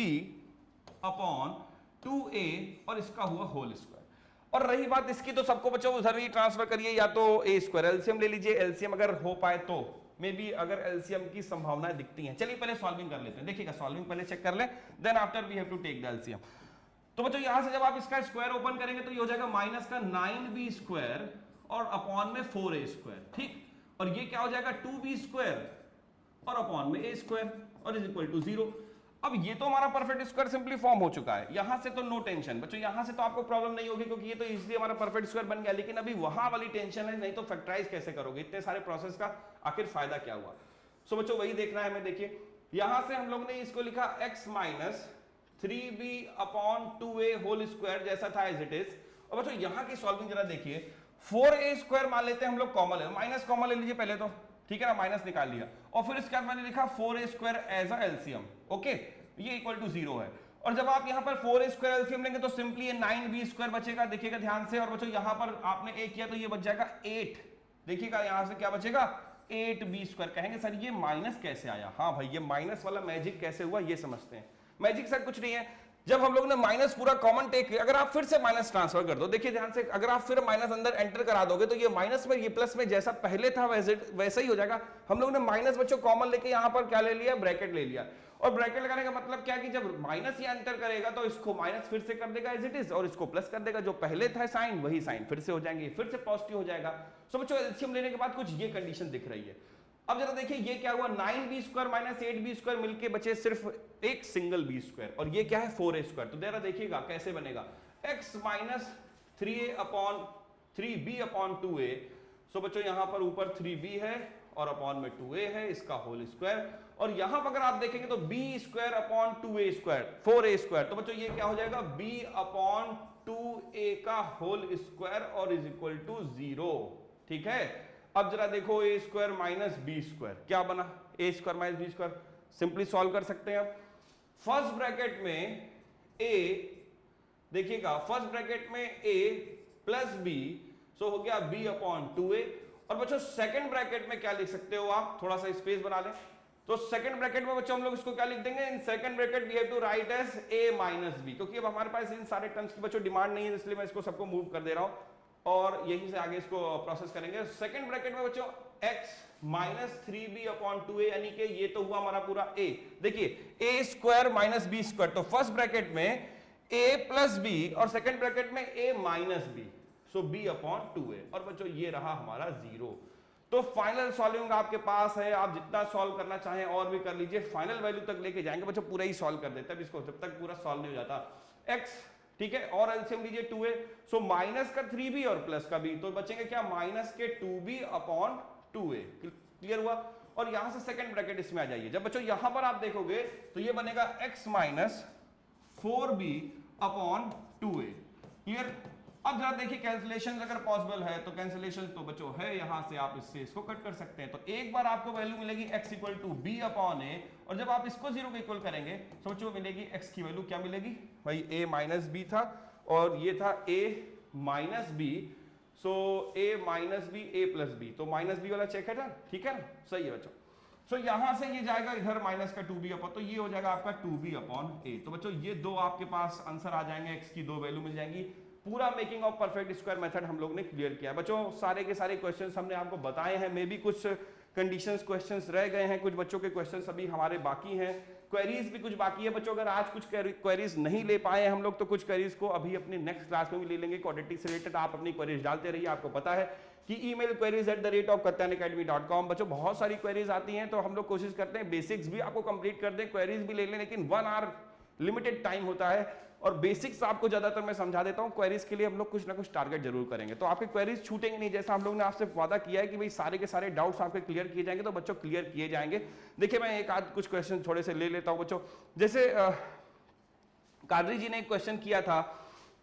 अपॉन 2a और इसका हुआ होल स्क्वायर। और रही बात इसकी, तो सबको बच्चों उधर ही ट्रांसफर करिए, या तो a स्क्वायर, एलसीएम ले लीजिए, एलसीएम अगर हो पाए तो, मे बी अगर एलसीएम की संभावनाएं दिखती हैं। चलिए पहले सॉल्विंग कर लेते हैं, देखिएगा सॉल्विंग पहले चेक कर लें, then after we have to take the LCM. तो बच्चों यहां से जब आप इसका स्क्वायर ओपन करेंगे तो ये हो जाएगा माइनस का 9b स्क्वायर और अपॉन में 4a स्क्वायर, ठीक। और ये क्या हो जाएगा 2b स्क्वायर और अपॉन में a स्क्वायर और इज इक्वल टू 0। अब ये तो हमारा परफेक्ट स्क्वायर सिंपली फॉर्म हो चुका है, यहां से तो नो टेंशन बच्चों, यहां से तो आपको प्रॉब्लम नहीं होगी क्योंकि ये तो इसलिए हमारा परफेक्ट स्क्वायर बन गया, लेकिन अभी वहां वाली टेंशन है, नहीं तो फैक्टराइज कैसे करोगे, इतने सारे प्रोसेस का आखिर फायदा क्या हुआ। सो बच्चों वही देखना है हमें, देखिए यहां से हम लोग ने इसको लिखा x minus 3b upon 2a whole square जैसा था एज इट इज। और बच्चों यहां की सॉल्विंग जरा देखिए, 4a स्क्वायर मान लेते हैं हम लोग, कॉमन है, माइनस कॉमन ले लीजिए पहले तो, ठीक है ना, माइनस निकाल लिया, और फिर इसके बाद मैंने लिखा 4a square as a LCM, okay, ये इक्वल टू 0 है। और जब आप यहां पर 4a स्क्वायर एलसीएम लेंगे तो सिंपली ये 9b स्क्वायर बचेगा, देखिएगा ध्यान से। और बच्चों यहां पर आपने a किया तो ये बच जाएगा 8, देखिएगा यहां से क्या बचेगा 8b स्क्वायर। कहेंगे सर ये माइनस कैसे आया, हाँ भाई ये माइनस वाला मैजिक कैसे हुआ ये समझते हैं। मैजिक सर कुछ नहीं है, जब हम लोग ने माइनस पूरा कॉमन टेक किया, अगर आप फिर से माइनस ट्रांसफर कर दो, देखिए ध्यान से, अगर आप फिर माइनस अंदर एंटर करा दोगे तो ये माइनस में ये प्लस में जैसा पहले था वैसा ही हो जाएगा। हम लोग ने माइनस बच्चों कॉमन लेके यहां पर क्या ले लिया, ब्रैकेट ले लिया, और ब्रैकेट लगाने का मतलब क्या कि जब माइनस ये एंटर करेगा तो इसको माइनस फिर से कर देगा एज इट इज, और इसको प्लस कर देगा, जो पहले था साइन वही साइन फिर से हो जाएंगे, फिर से पॉजिटिव हो जाएगा। सो बच्चों एलसीएम लेने के बाद कुछ ये कंडीशन दिख रही है। अब जरा देखिए ये क्या हुआ, 9b² माइनस 8b² मिलके बचे सिर्फ एक सिंगल b², और ये क्या है 4a²। तो जरा देखिएगा कैसे बनेगा, x माइनस 3b/2a। सो बच्चों यहां पर ऊपर 3b है और अपॉन में 2a है, इसका होल स्क्वायर, और यहां पर अगर आप देखेंगे तो b²/2a², 4a²। तो बच्चों ये क्या हो जाएगा, b/2a का होल स्क्वायर और इज इक्वल टू 0। ठीक है, अब जरा देखो a² माइनस b², क्या बना, a² minus b², simply solve कर सकते हैं। अब फर्स्ट ब्रैकेट में a, देखिएगा फर्स्ट ब्रैकेट में a प्लस b, सो हो गया b/2a। और बच्चों सेकंड ब्रैकेट में क्या लिख सकते हो आप, थोड़ा सा स्पेस बना लें, तो सेकंड ब्रैकेट में बच्चों हम लोग इसको क्या लिख देंगे, in second bracket we have to write as a minus b, क्योंकि अब हमारे पास इन सारे टर्म्स की बच्चों डिमांड नहीं है, इसलिए मैं इसको सबको मूव कर दे रहा हूं और यहीं से आगे इसको प्रोसेस करेंगे। सेकंड ब्रैकेट में बच्चों x माइनस 3b/2a, यानी कि ये तो हुआ हमारा पूरा a। देखिए a² माइनस b², तो फर्स्ट ब्रैकेट में a प्लस b और सेकंड ब्रैकेट में a minus b, so b/2a, और बच्चों ये रहा हमारा 0। तो फाइनल सॉल्विंग आपके पास है, आप जितना सॉल्व करना चाहें और भी कर लीजिए, फाइनल वैल्यू तक लेके जाएंगे बच्चों, पूरा ही सॉल्व कर देते हैं इसको, जब तक पूरा सॉल्व नहीं हो जाता। x, ठीक है, और एलसीएम लीजिए 2a, सो माइनस का 3b और प्लस का b, तो बचेंगे क्या, माइनस के 2b/2a। क्लियर हुआ, और यहां से सेकंड ब्रैकेट इसमें आ जाइए, जब बच्चों यहां पर आप देखोगे तो ये बनेगा x माइनस 4b/2a। क्लियर, अब जरा देखिए कैंसिलेशन अगर पॉसिबल है तो कैंसिलेशन तो बच्चों है, यहां से आप इससे इसको कट कर सकते हैं, तो एक बार आपको वैल्यू मिलेगी x इक्वल टू b/a, और जब आप इसको 0 के इक्वल करेंगे सोचो मिलेगी x की वैल्यू क्या मिलेगी भाई, a माइनस b था और ये था a minus b, so a minus b a plus b, तो माइनस b वाला चेक है ना, ठीक है ना, सही है बच्चों। सो यहां से ये जाएगा इधर माइनस का 2b/, तो ये हो जाएगा आपका 2b/a। तो बच्चों ये दो आपके पास आंसर आ जाएंगे, x की दो वैल्यू मिल जाएंगी। पूरा making of perfect square method हम लोग ने क्लियर किया है बच्चों, सारे के सारे क्वेश्चंस हमने आपको बताए हैं, मे भी कुछ कंडीशंस क्वेश्चंस रह गए हैं, कुछ बच्चों के क्वेश्चंस अभी हमारे बाकी हैं, क्वेरीज भी कुछ बाकी है बच्चों। अगर आज कुछ क्वेरीज नहीं ले पाए हम लोग तो कुछ क्वेरीज को अभी अपनी नेक्स्ट क्लास में भी ले लेंगे, क्वाड्रेटिक से रिलेटेड आप अपनी क्वेरीज डालते रहिए। आपको पता है कि email queries@katyaniacademy.com, बच्चों बहुत सारी क्वेरीज आती हैं, तो हम लोग कोशिश करते हैं बेसिक्स भी आपको कंप्लीट कर दें, क्वेरीज भी ले लें, लेकिन 1 आवर लिमिटेड टाइम होता है और बेसिक्स आपको ज्यादातर मैं समझा देता हूं, क्वेरीज के लिए हम लोग कुछ ना कुछ टारगेट जरूर करेंगे, तो आपके क्वेरीज छूटेंगे नहीं। जैसा हम लोग ने आपसे वादा किया है कि भाई सारे के सारे डाउट्स आपके क्लियर किए जाएंगे, तो बच्चों क्लियर किए जाएंगे। देखिए मैं एक आध कुछ क्वेश्चन थोड़े से ले लेता हूं बच्चों, जैसे कादरी जी ने एक क्वेश्चन किया था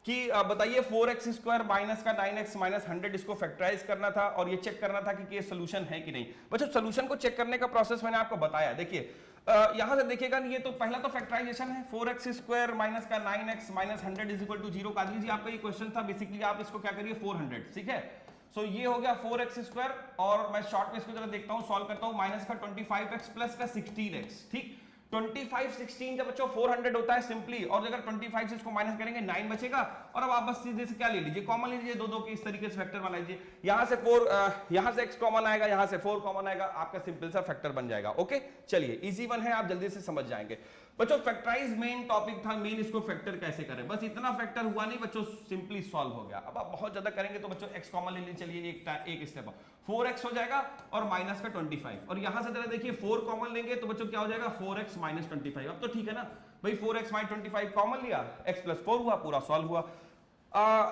कि बताइए 4x² माइनस का 9x माइनस 100 इसको फैक्टराइज करना था और ये चेक करना था कि ये सोल्यूशन है कि नहीं। बच्चों सोल्यूशन को चेक करने का प्रोसेस मैंने आपको बताया, देखिए यहां से देखिएगा, ये तो पहला तो फैक्टराइजेशन है, 4x² माइनस का 9x minus 100 is equal to 0। Qadri ji आपका ये क्वेश्चन था, बेसिकली आप इसको क्या करिए 400, ठीक है। सो ये हो गया 4x², और मैं शॉर्ट में इसको जरा देखता हूं, सॉल्व करता हूं, माइनस का 25x प्लस का 16x, ठीक। 25 16 जब बच्चों 400 होता है सिंपली, और अगर 25 से इसको माइनस करेंगे 9 बचेगा, और अब आप बस सीधे से क्या ले लीजिए, कॉमन ले लीजिए, दो के इस तरीके से फैक्टर बना लीजिए, यहां से 4 यहां से x कॉमन आएगा, यहां से 4 कॉमन आएगा, आपका सिंपल सा फैक्टर बन जाएगा। ओके चलिए, इजी वन है, आप जल्दी से समझ जाएंगे बच्चों। फैक्टराइज मेन टॉपिक था, मेन इसको फैक्टर कैसे करें, बस इतना फैक्टर हुआ नहीं बच्चों, सिंपली सॉल्व हो गया। अब आप बहुत ज्यादा करेंगे तो बच्चों x कॉमन ले लीजिए, चलिए एक स्टेप 4x हो जाएगा और माइनस का 25, और यहां से जरा देखिए 4 कॉमन लेंगे तो बच्चों क्या हो जाएगा 4x माइनस 25। अब तो ठीक है ना भाई, 4x माइनस 25 कॉमन लिया, x प्लस 4 हुआ, पूरा सॉल्व हुआ।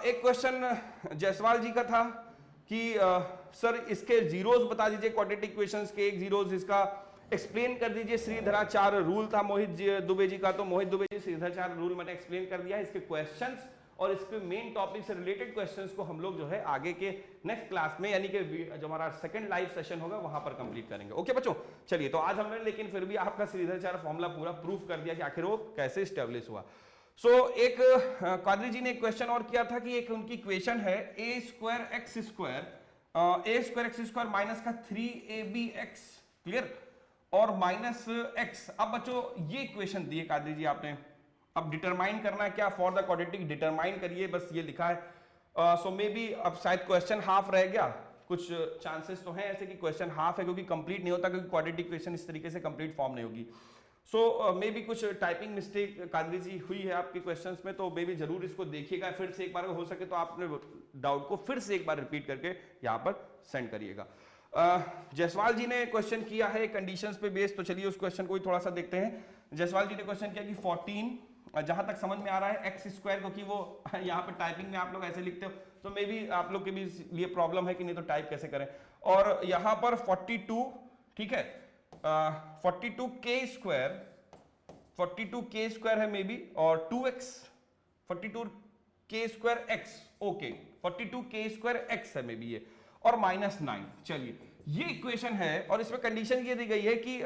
एक क्वेश्चन जायसवाल जी का था कि सर इसके जीरोस बता दीजिए, क्वाड्रेटिक इक्वेशंस के एक जीरोस इसका एक्सप्लेन कर दीजिए। श्रीधराचार्य रूल था मोहित दुबे जी का, तो मोहित दुबे जी श्रीधराचार्य रूल मैंने एक्सप्लेन कर दिया। इसके क्वेश्चंस और इसके मेन टॉपिक से रिलेटेड क्वेश्चंस को हम लोग जो है आगे के नेक्स्ट क्लास में, यानी कि जो हमारा सेकंड लाइव सेशन होगा वहां पर कंप्लीट करेंगे। ओके बच्चों चलिए, तो आज हमने लेकिन फिर भी आपका श्रीधराचार्य फॉर्मूला पूरा प्रूफ कर दिया कि आखिर वो कैसे स्टेब्लिश हुआ। एक कादरी जी ने एक क्वेश्चन और किया था कि एक उनकी इक्वेशन है a²x² माइनस का 3abx, क्लियर, और माइनस x। अब बच्चों ये इक्वेशन दी है कादरी जी आपने, अब डिटरमाइन करना है क्या, फॉर द क्वाड्रेटिक डिटरमाइन करिए, बस ये लिखा है। सो मे बी अब शायद क्वेश्चन हाफ रह गया, कुछ चांसेस तो हैं ऐसे कि क्वेश्चन हाफ है, क्योंकि कंप्लीट नहीं होता, क्योंकि क्वाड्रेटिक इक्वेशन इस तरीके से कंप्लीट फॉर्म नहीं होगी। सो मे बी कुछ टाइपिंग मिस्टेक कादरी जी हुई है आपके क्वेश्चंस में, तो मे बी जरूर इसको देखिएगा फिर से एक बार, हो सके तो आपने डाउट को फिर से एक बार रिपीट करके यहाँ पर सेंड करिएगा। जायसवाल जी ने क्वेश्चन किया है कंडीशंस पे बेस, तो चलिए उस क्वेश्चन को भी थोड़ा सा देखते हैं। जायसवाल जी ने क्वेश्चन किया कि 14, जहां तक समझ में आ रहा है एक्स स्क्वायर, क्योंकि वो यहाँ पे टाइपिंग में आप लोग ऐसे लिखते हो, तो मे बी आप लोग के भी लिए प्रॉब्लम है कि नहीं तो टाइप कैसे करें। और यहाँ पर 42, ठीक है, 42k स्क्वायर है मे बी, और 2x 42k square x, okay 42k square x है मे बी ये, और -9। चलिए ये इक्वेशन है, और इसमें कंडीशन ये दी गई है कि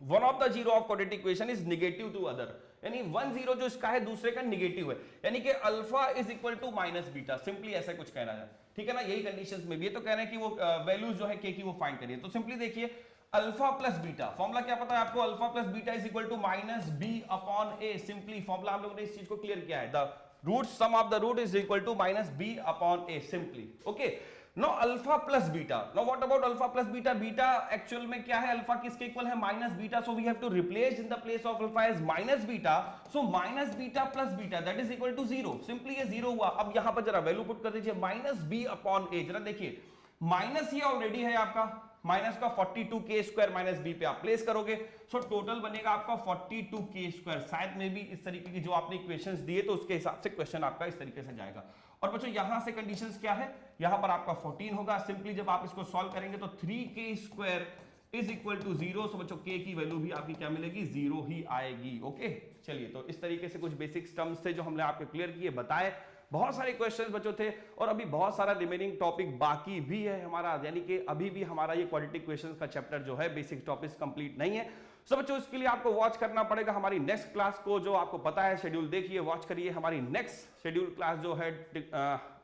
one of the zero of quadratic equation is negative to other, यानी 1 0 जो इसका है दूसरे का नेगेटिव है, यानी कि alpha is equal to minus beta, simply ऐसा कुछ कहना है, ठीक है ना। यही कंडीशंस में भी है, तो कह रहे हैं कि वो वैल्यूज जो है के की वो फाइंड करिए। तो सिंपली देखिए अल्फा प्लस बीटा, फॉर्मूला क्या पता है आपको, alpha plus beta is equal to minus b upon a, simply formula हम लोगों ने इस चीज को क्लियर किया है, the root sum of the root is equal to minus b upon a, simply, okay. No alpha plus beta, no what about alpha plus beta, beta actual में क्या है, अल्फा किसके इक्वल है, minus beta, so we have to replace in the place of alpha as minus beta, so minus beta plus beta that is equal to 0, simply ये 0 हुआ। अब यहां पर जरा वैल्यू पुट कर दीजिए, माइनस बी अपॉन ए, जरा देखिए माइनस ये ऑलरेडी है आपका, माइनस का 42k स्क्वायर माइनस बी पे आप प्लेस करोगे, सो टोटल बनेगा आपका 42k स्क्वायर, शायद में भी इस तरीके की जो आपने इक्वेशंस दिए तो उसके हिसाब से क्वेश्चन आपका इस तरीके से जाएगा। और बच्चों यहां से कंडीशंस क्या है, यहां पर आपका 14 होगा, सिंपली जब आप इसको सॉल्व करेंगे तो 3k square is equal to 0, so बच्चों k की वैल्यू भी आपकी क्या मिलेगी, 0 ही आएगी, ओके। चलिए तो इस तरीके से कुछ बेसिक टर्म्स थे जो हमने आपको क्लियर किए, बताए। बहुत सारे क्वेश्चंस बच्चों थे, और अभी बहुत सारा रिमेनिंग टॉपिक बाकी भी है हमारा, यानी कि अभी भी हमारा ये क्वाड्रेटिक इक्वेशंस का चैप्टर जो है बेसिक टॉपिक्स कंप्लीट नहीं है। सो बच्चों इसके लिए आपको वॉच करना पड़ेगा हमारी नेक्स्ट क्लास को, जो आपको पता है शेड्यूल देखिए, वॉच करिए हमारी नेक्स्ट शेड्यूल क्लास जो है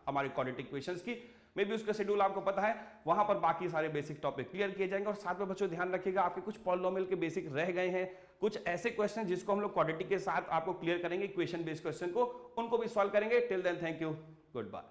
हमारे क्वाड्रेटिक इक्वेशंस की, मे बी उसका शेड्यूल आपको पता है, वहां पर बाकी सारे बेसिक टॉपिक क्लियर किए जाएंगे। और साथ में बच्चों ध्यान रखिएगा आपके कुछ पॉलिनोमियल के बेसिक रह गए हैं, कुछ ऐसे क्वेश्चन जिसको हम लोग क्वाड्रेटिक के साथ आपको क्लियर करेंगे, इक्वेशन बेस्ड क्वेश्चन को, उनको भी सॉल्व करेंगे। Till then thank you, good bye.